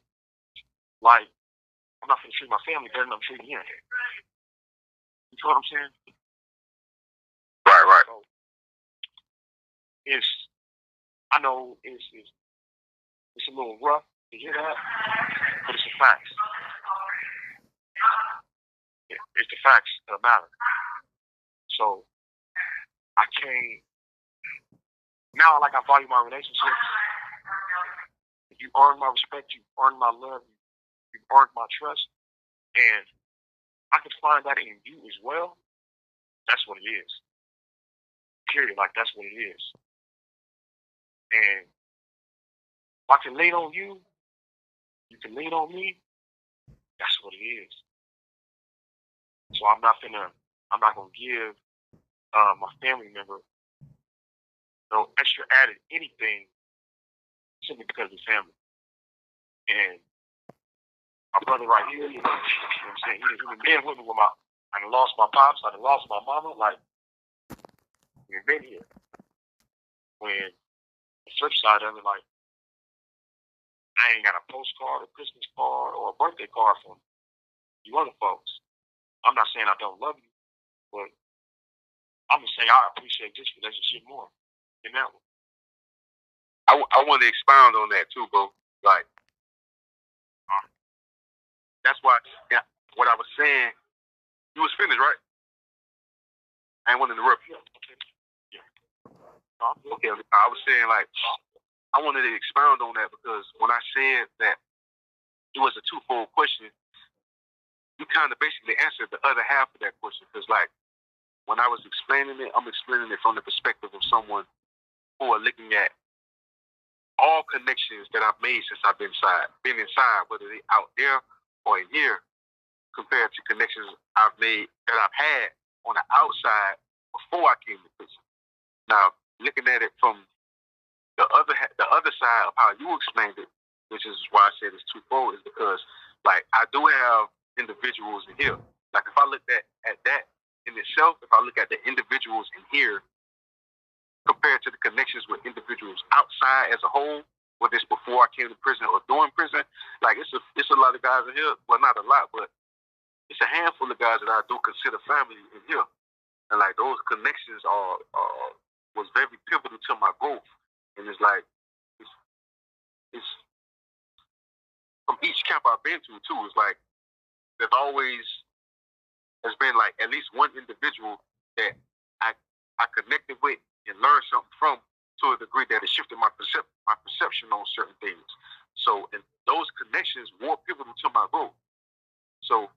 like, I'm not gonna treat my family better than I'm treating him. You know what I'm saying? Right. So I know it's a little rough to hear that, but it's the facts. It's the facts that matter. So I can't. Now, like, I value my relationships. If you earn my respect, you earn my love, you earned my trust, and I can find that in you as well. That's what it is. Period. Like, that's what it is. And if I can lean on you, you can lean on me. That's what it is. So I'm not gonna give my family member, extra added anything simply because of his family. And my brother right here, you know what I'm saying? He done been with me when I done lost my pops, I done lost my mama. Like, we've been here. When the flip side of it, like, I ain't got a postcard, a Christmas card, or a birthday card from you other folks. I'm not saying I don't love you, but I'm gonna say I appreciate this relationship more than that one. I want to expound on that too, bro. Like, that's why, yeah, what I was saying, you was finished, right? I ain't want to interrupt you. Yeah. Okay, I was saying, like, I wanted to expound on that because when I said that it was a twofold question, you kind of basically answered the other half of that question. Because, like, when I was explaining it, I'm explaining it from the perspective of someone who are looking at all connections that I've made since I've been inside, whether they out there or in here, compared to connections I've made that I've had on the outside before I came to prison. Now, looking at it from the other side of how you explained it, which is why I said it's twofold, is because, like, I do have individuals in here. Like, if I look at that in itself, if I look at the individuals in here compared to the connections with individuals outside as a whole, whether it's before I came to prison or during prison, like, it's a lot of guys in here. Well, not a lot, but it's a handful of guys that I do consider family in here. And, like, those connections was very pivotal to my growth. And it's like, it's from each camp I've been to too. It's like there's been like at least one individual that I connected with and learned something from to a degree that it shifted my perception on certain things. So, and those connections were pivotal to my growth. So,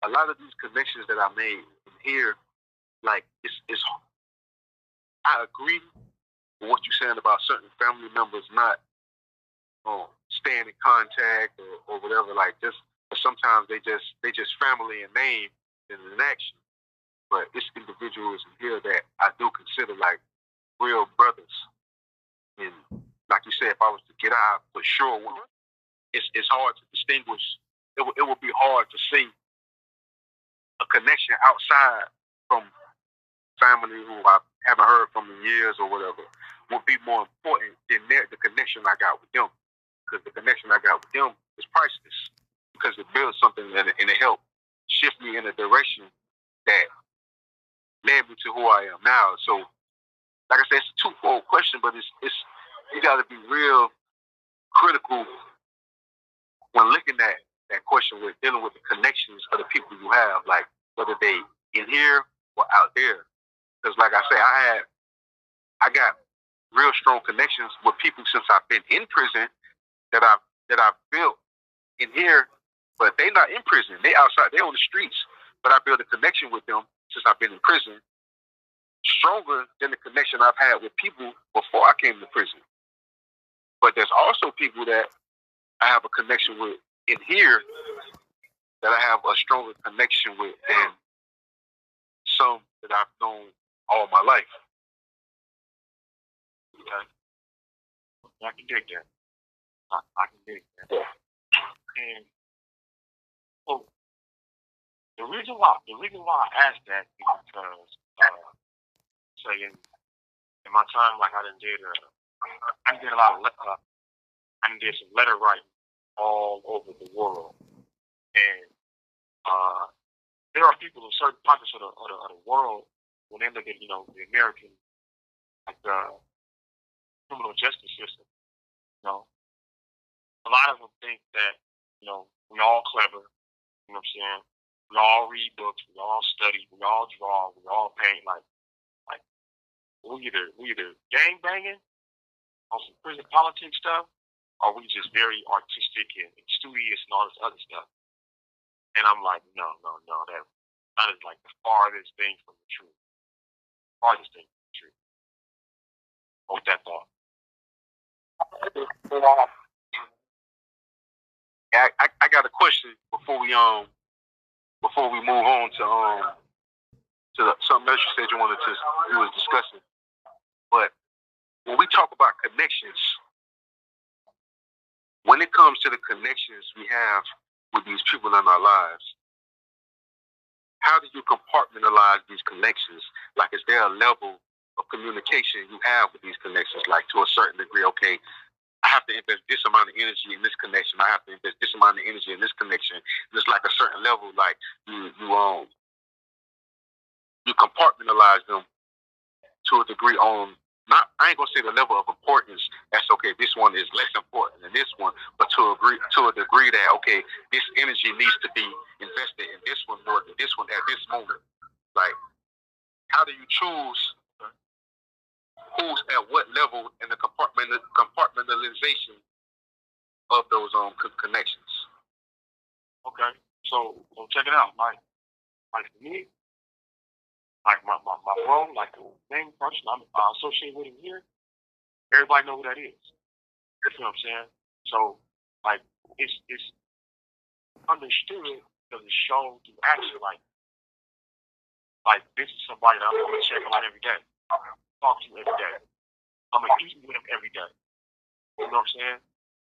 a lot of these connections that I made here, like, it's I agree with what you're saying about certain family members not staying in contact or whatever. Like, just sometimes they just family in name and in action. But it's individuals in here that I do consider like real brothers. And like you said, if I was to get out, for sure, it's hard to distinguish. It would be hard to see a connection outside from family who I haven't heard from in years or whatever would be more important than the connection I got with them. Because the connection I got with them is priceless. Because it builds something and it helped shift me in a direction that led me to who I am now. So, like I said, it's a twofold question, but it's you got to be real critical when looking at that question with dealing with the connections of the people you have, like whether they in here or out there. Because, like I say, I got real strong connections with people since I've been in prison that I've built in here, but they not in prison. They outside. They on the streets, but I built a connection with them since I've been in prison, stronger than the connection I've had with people before I came to prison. But there's also people that I have a connection with in here that I have a stronger connection with than some that I've known all my life. Okay. I can dig that. I can dig that. And so the reason why I asked that is because say in my time, like I did a lot of I did some letter writing all over the world, and there are people in certain pockets of the world when they look at the American criminal justice system. A lot of them think that we all clever. You know what I'm saying? We all read books. We all study. We all draw. We all paint. Like we either gang banging on some prison politics stuff, or we just very artistic and studious and all this other stuff. And I'm like, no, that is like the farthest thing from the truth. Farthest thing from the truth. Hold that thought. I got a question before we move on something else you said you was discussing. But when we talk about connections, when it comes to the connections we have with these people in our lives, how do you compartmentalize these connections? Like, is there a level of communication you have with these connections? Like, to a certain degree, okay, I have to invest this amount of energy in this connection. I have to invest this amount of energy in this connection. There's like a certain level, like you compartmentalize them to a degree on, not, I ain't gonna say the level of importance. That's okay. This one is less important than this one, but to a degree that, okay, this energy needs to be invested in this one more than this one at this moment. Like, how do you choose who's at what level in the compartmentalization of those connections? Okay, so check it out. Like for me, like my bro, like the main person I'm associated with him here, everybody know who that is. You know what I'm saying? So like it's understood because it's shown through action. Like this is somebody that I'm gonna check on every day. I'm gonna talk to every day. I'm gonna eat with him every day. You know what I'm saying?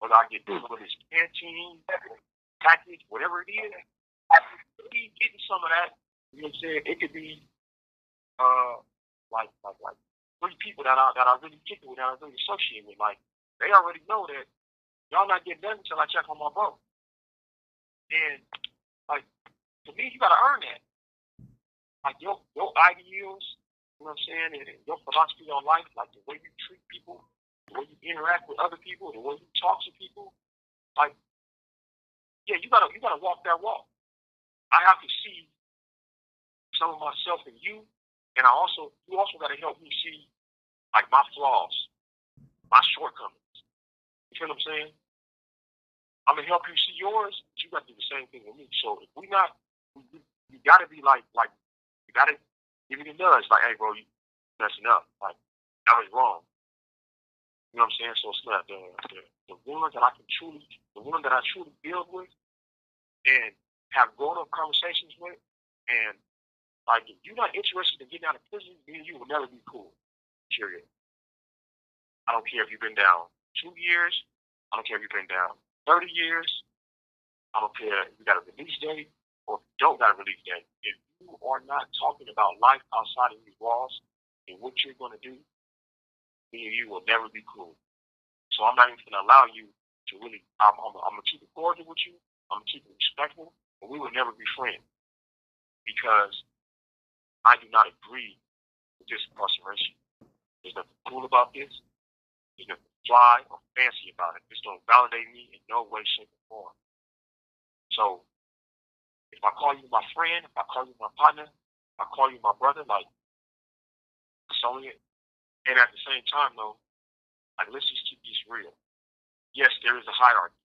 Whether I get dealing with his canteen, package, whatever it is, he's getting some of that. You know what I'm saying? It could be like 3 people that I really kick with, that I really associate with. Like, they already know that y'all not getting done until I check on my bro. And like, to me, you gotta earn that. Like your ideals, you know what I'm saying, and your philosophy on life, like the way you treat people, the way you interact with other people, the way you talk to people, like, yeah, you gotta walk that walk. I have to see some of myself in you, and you also gotta help me see like my flaws, my shortcomings. You feel what I'm saying? I'm gonna help you see yours, but you gotta do the same thing with me. So if we not, you gotta be like you gotta give me the nudge, like, hey bro, you messing up. Like, that was wrong. You know what I'm saying? So it's not the woman that I truly build with and have grown up conversations with, and like, if you're not interested in getting out of prison, me and you will never be cool. Period. I don't care if you've been down 2 years. I don't care if you've been down 30 years. I don't care if you got a release date or if you don't got a release date. If you are not talking about life outside of these walls and what you're going to do, me and you will never be cool. So I'm not even going to allow you to really, I'm going to keep it cordial with you. I'm going to keep it respectful, but we will never be friends because I do not agree with this incarceration. There's nothing cool about this. There's nothing fly or fancy about it. This don't validate me in no way, shape, or form. So if I call you my friend, if I call you my partner, if I call you my brother, like, it's only it. And at the same time, though, like, let's just keep this real. Yes, there is a hierarchy,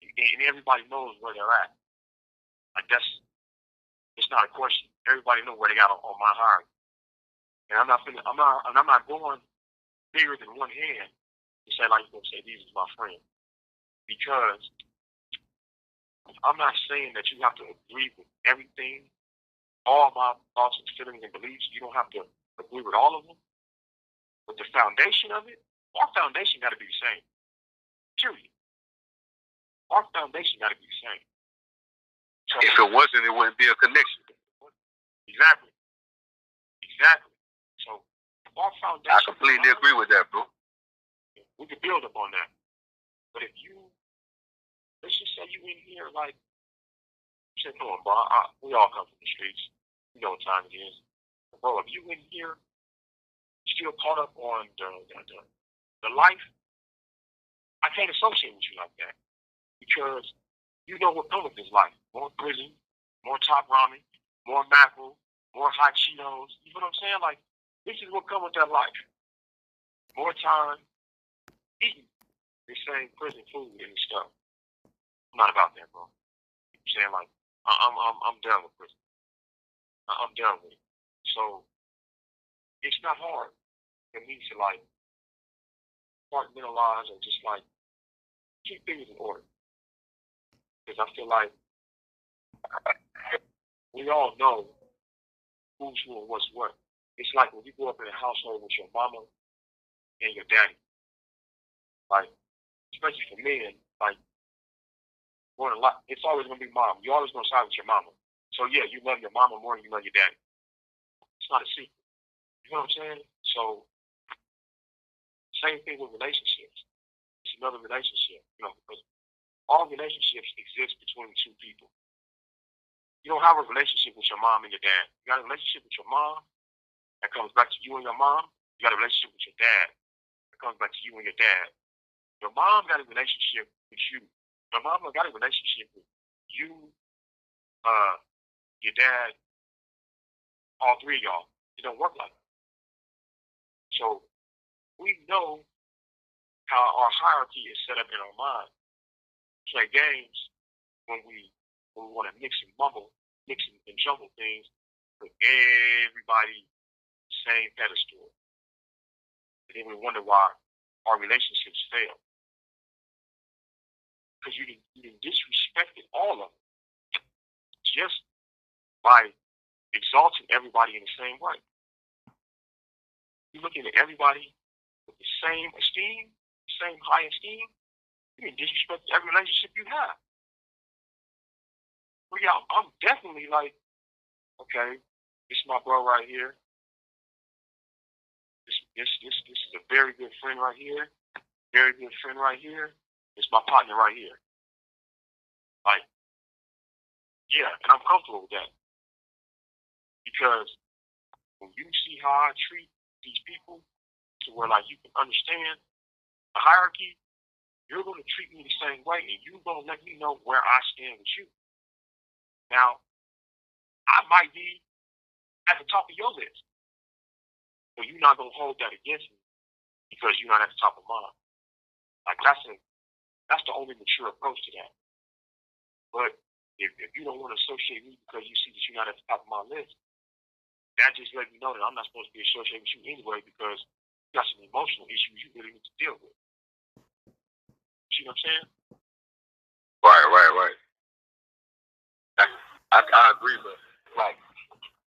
and everybody knows where they're at. Like, it's not a question. Everybody knows where they got on my hierarchy, and I'm not going bigger than one hand to say, like, you're gonna say these is my friend, because I'm not saying that you have to agree with everything, all my thoughts and feelings and beliefs. You don't have to agree with all of them. But the foundation of it, our foundation got to be the same. Period. Our foundation got to be the same. So, if it wasn't, it wouldn't be a connection. Exactly. So our foundation. I completely agree with that, bro. We could build up on that. But if you, let's just say you in here like, you say, come on, bro, we all come from the streets. You know what time it is. Bro, if you in here still caught up on the life, I can't associate with you like that. Because you know what comes with this life. More prison, more top ramen, more mackerel, more hot Cheetos. You know what I'm saying? Like, this is what comes with that life. More time eating the same prison food and stuff. I'm not about that, bro. You know what I'm saying? Like, I'm done with prison. I'm done with it. So it's not hard for me to like compartmentalize or just like keep things in order. Because I feel like we all know who's who and what's what. It's like when you grow up in a household with your mama and your daddy. Like, especially for men, like, it's always going to be mom. You're always going to side with your mama. So, yeah, you love your mama more than you love your daddy. It's not a secret. You know what I'm saying? So, same thing with relationships. It's another relationship, because all relationships exist between two people. You don't have a relationship with your mom and your dad. You got a relationship with your mom that comes back to you and your mom. You got a relationship with your dad that comes back to you and your dad. Your mom got a relationship with you. Your mom got a relationship with you, your dad, all three of y'all. It don't work like that. So we know how our hierarchy is set up in our mind. Play games when we want to mix and jumble things, put everybody same pedestal. And then we wonder why our relationships fail. Because you disrespected all of them just by exalting everybody in the same way. You're looking at everybody with the same esteem, the same high esteem. You can disrespect every relationship you have. Well, yeah, I'm definitely like, okay, this is my bro right here. This is a very good friend right here. Very good friend right here. It's my partner right here. Like, yeah, and I'm comfortable with that. Because when you see how I treat these people to where, like, you can understand the hierarchy, you're going to treat me the same way, and you're going to let me know where I stand with you. Now, I might be at the top of your list, but you're not going to hold that against me because you're not at the top of mine. Like, that's the only mature approach to that. But if you don't want to associate me because you see that you're not at the top of my list, that just let me know that I'm not supposed to be associated with you anyway because you got some emotional issues you really need to deal with. You see what I'm saying? Right. I agree, but like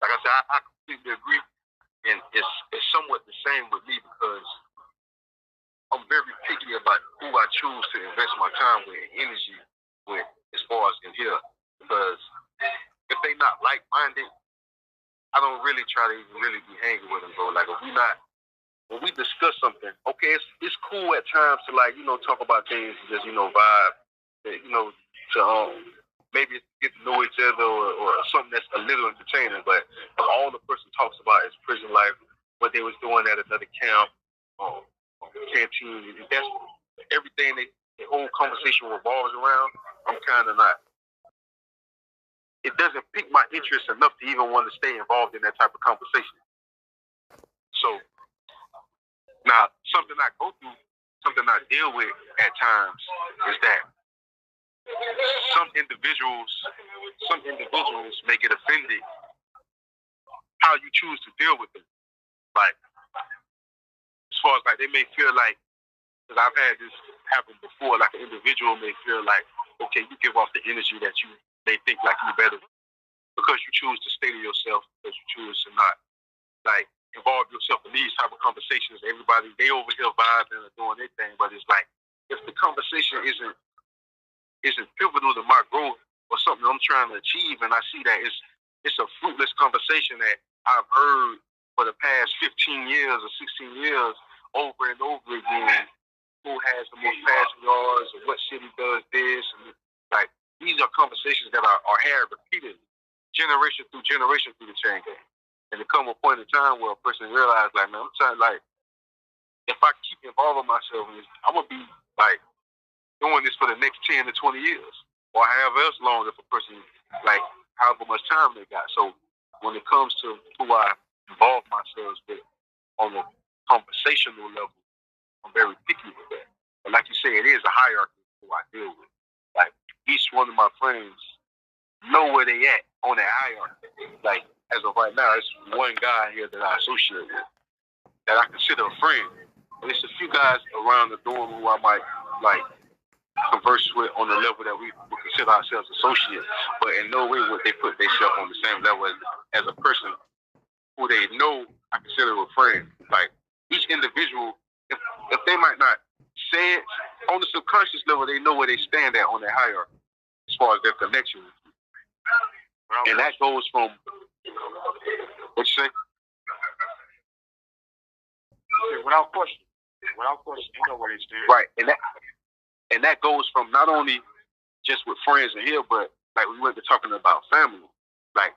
I said, I completely agree, and it's somewhat the same with me because I'm very picky about who I choose to invest my time with and energy with as far as in here. Because if they not like-minded, I don't really try to even really be hanging with them, bro. Like, when we discuss something, okay, it's cool at times to, like, talk about things and just, vibe, to maybe get to know each other or something that's a little entertaining. But if all the person talks about is prison life, what they was doing at another camp, canteen, that's everything the whole conversation revolves around, I'm kind of not. It doesn't pique my interest enough to even want to stay involved in that type of conversation. So, now, something I go through, something I deal with at times is that some individuals may get offended how you choose to deal with them. Like, as far as, like, they may feel like, because I've had this happen before, like an individual may feel like, okay, you give off the energy that they think like you better because you choose to stay to yourself, because you choose to not, like, involve yourself in these type of conversations. Everybody, they over here vibing and doing their thing, but it's like, if the conversation isn't pivotal to my growth or something I'm trying to achieve, and I see that it's a fruitless conversation that I've heard for the past 15 years or 16 years over and over again, who has the most passing yards or what city does this, and like, these are conversations that are had repeatedly, generation through the chain gang. And there come a point in time where a person realizes, like, man, I'm trying, like, if I keep involving myself in this, I'm going to be, like, doing this for the next 10 to 20 years, or however else long if a person, like, however much time they got. So when it comes to who I involve myself with on a conversational level, I'm very picky with that. But like you say, it is a hierarchy who I deal with. Like, each one of my friends know where they at on that hierarchy. Like, as of right now, it's one guy here that I associate with, that I consider a friend. And there's a few guys around the dorm who I might, like, converse with on the level that we would consider ourselves associates. But in no way would they put themselves on the same level as a person who they know I consider a friend. Like each individual, if they might not say it on the subconscious level, they know where they stand at on that hierarchy as far as their connection. And that goes from what you say? Without question, they know where they stand. Right, and that goes from not only just with friends in here, but like we went to talking about family. Like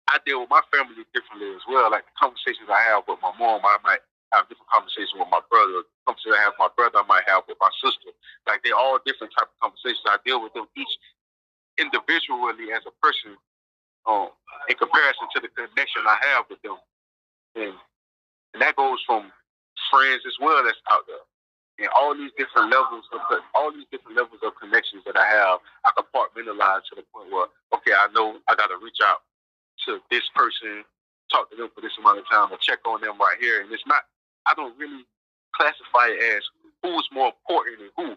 I deal with my family differently as well. Like the conversations I have with my mom, I might have different conversations with my brother. Conversations I have with my brother, I might have with my sister. Like they're all different type of conversations. I deal with them each individually as a person, in comparison to the connection I have with them, and that goes from friends as well that's out there. And all these different levels of connections that I have, I compartmentalize to the point where, okay, I know I got to reach out to this person, talk to them for this amount of time, or check on them right here. And it's not, I don't really classify it as who's more important than who.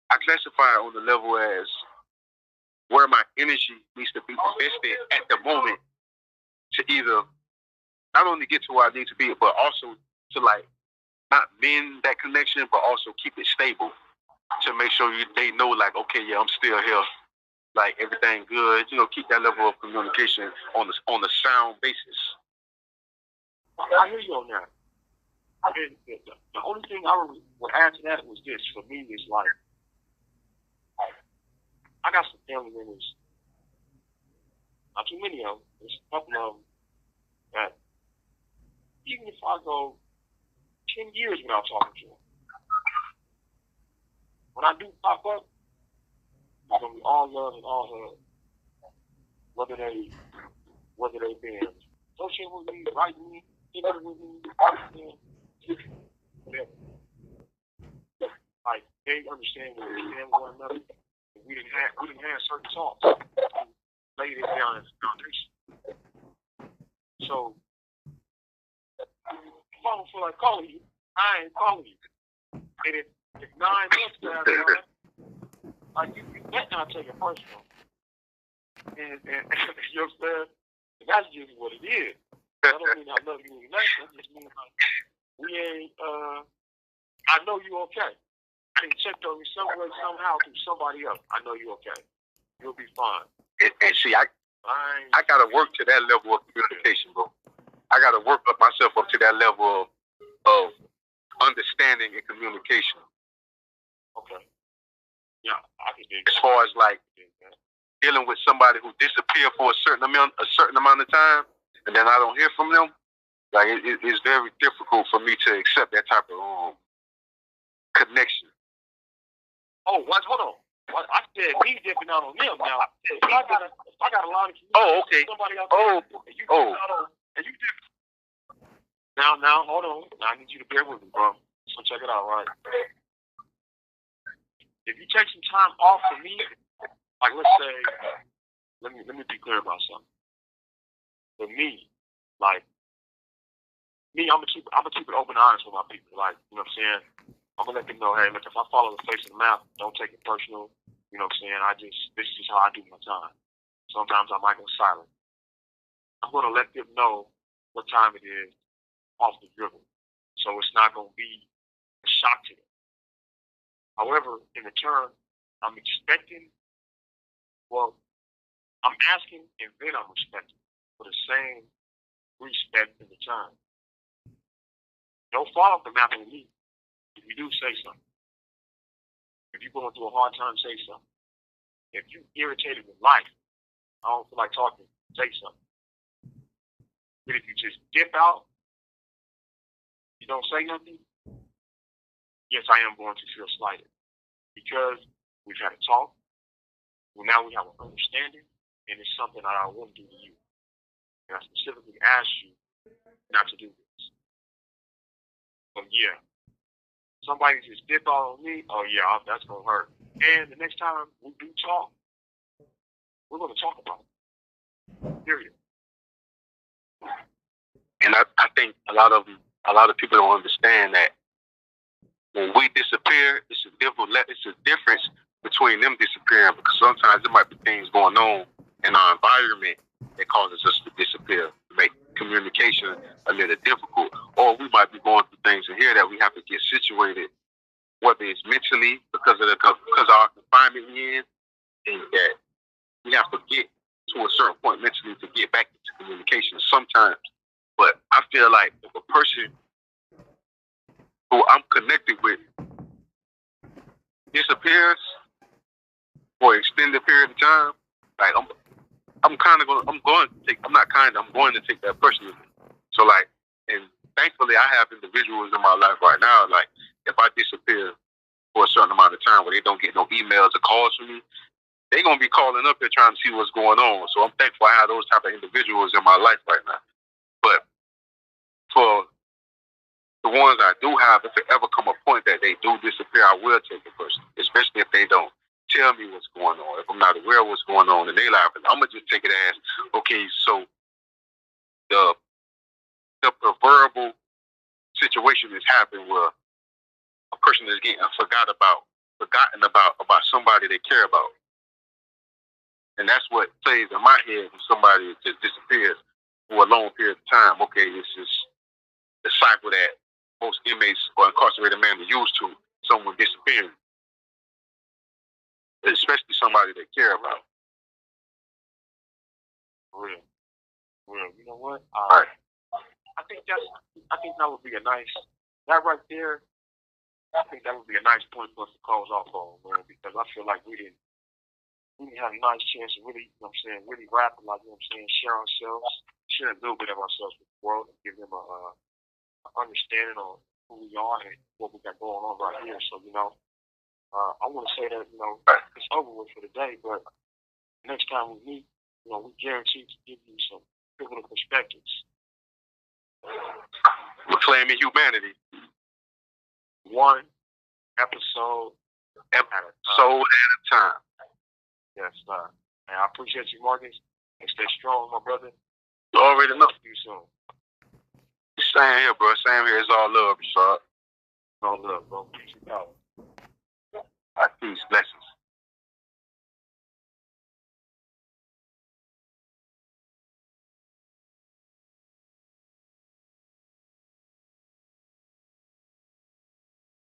I classify it on the level as where my energy needs to be invested at the moment to either not only get to where I need to be, but also to like not mend that connection, but also keep it stable to make sure they know like, okay, yeah, I'm still here. Like everything good, keep that level of communication on the sound basis. I hear you on that. The only thing I would add to that was this. For me, is like, I got some family members, not too many of them, there's a couple of them that even if I go 10 years without talking to them, when I do pop up, it's gonna be all love and all hug. Whether they been associated with me, writing me, together with me, whatever. Like they understand where we stand with one another. We didn't have certain talks. Laid it down as a foundation. So if I don't feel like calling you, I ain't calling you. And if 9 months pass by, like you better not take it personal. And you know what I'm saying? That's just what it is. I don't mean I love you any less. I just mean like we ain't I know you okay. I didn't check on you some way, somehow through somebody else. I know you okay. You'll be fine. And see, I gotta work to that level of communication, bro. I gotta work up myself up to that level of understanding and communication. Okay. Yeah, I can dig. As far as like dealing with somebody who disappeared for a certain amount of time, and then I don't hear from them, like it's very difficult for me to accept that type of connection. Oh, what? Hold on. I said me dipping out on them now. If I got a lot of community, okay. Somebody else and you dipping out on, and you dip. Now, hold on. Now I need you to bear with me, bro. So check it out, right? If you take some time off for me, like let's say, let me be clear about something. For me, like me, I'm gonna keep it open and honest with my people. Like, you know what I'm saying? I'm gonna let them know, hey, look, if I follow the face of the map, don't take it personal. You know what I'm saying? This is just how I do my time. Sometimes I might go silent. I'm gonna let them know what time it is off the dribble, so it's not gonna be a shock to them. However, in return, I'm asking, and then I'm expecting for the same respect in return. Don't fall off the map with me. If you do, say something. If you're going through a hard time, say something. If you're irritated with life, I don't feel like talking, say something. But if you just dip out, you don't say nothing, yes, I am going to feel slighted. Because we've had a talk, well, now we have an understanding, and it's something that I wouldn't do to you. And I specifically asked you not to do this. But yeah. Somebody just dip out on me, oh yeah, that's gonna hurt. And the next time we do talk, we're gonna talk about it. Period. And I think a lot of people don't understand that when we disappear, it's a difference between them disappearing, because sometimes there might be things going on in our environment that causes us to disappear, to make communication a little difficult, or we might be going through things in here that we have to get situated, whether it's mentally because of our confinement we in, and that we have to get to a certain point mentally to get back into communication sometimes. But I feel like if a person who I'm connected with disappears for an extended period of time, like I'm going to take that personally. So like, and thankfully I have individuals in my life right now, like if I disappear for a certain amount of time where they don't get no emails or calls from me, they're going to be calling up here trying to see what's going on. So I'm thankful I have those type of individuals in my life right now. But for the ones I do have, if it ever come a point that they do disappear, I will take the person, especially if they don't tell me what's going on. If I'm not aware of what's going on in their life, I'm going to just take it as, okay, so the verbal situation is happening where a person is getting forgotten about somebody they care about. And that's what plays in my head when somebody just disappears for a long period of time. Okay, this is the cycle that most inmates or incarcerated men are used to, someone disappearing. Especially somebody they care about. Real. You know what? All right. I think that would be a nice, that right there, I think that would be a nice point for us to close off on, man, because I feel like we didn't have a nice chance to really, you know what I'm saying, really rap, like, you know what I'm saying, share ourselves, share a little bit of ourselves with the world and give them a understanding on who we are and what we got going on right here. So, you know, I want to say that, you know, it's over with for the day, but next time we meet, you know, we guarantee to give you some pivotal perspectives. Reclaiming humanity. One episode at a time. Yes, sir. And I appreciate you, Marcus. And stay strong, my brother. You already know. See you soon. Same here, bro. Same here. It's all love, Rashad. All love, bro. Peace and power. Peace. Blessings.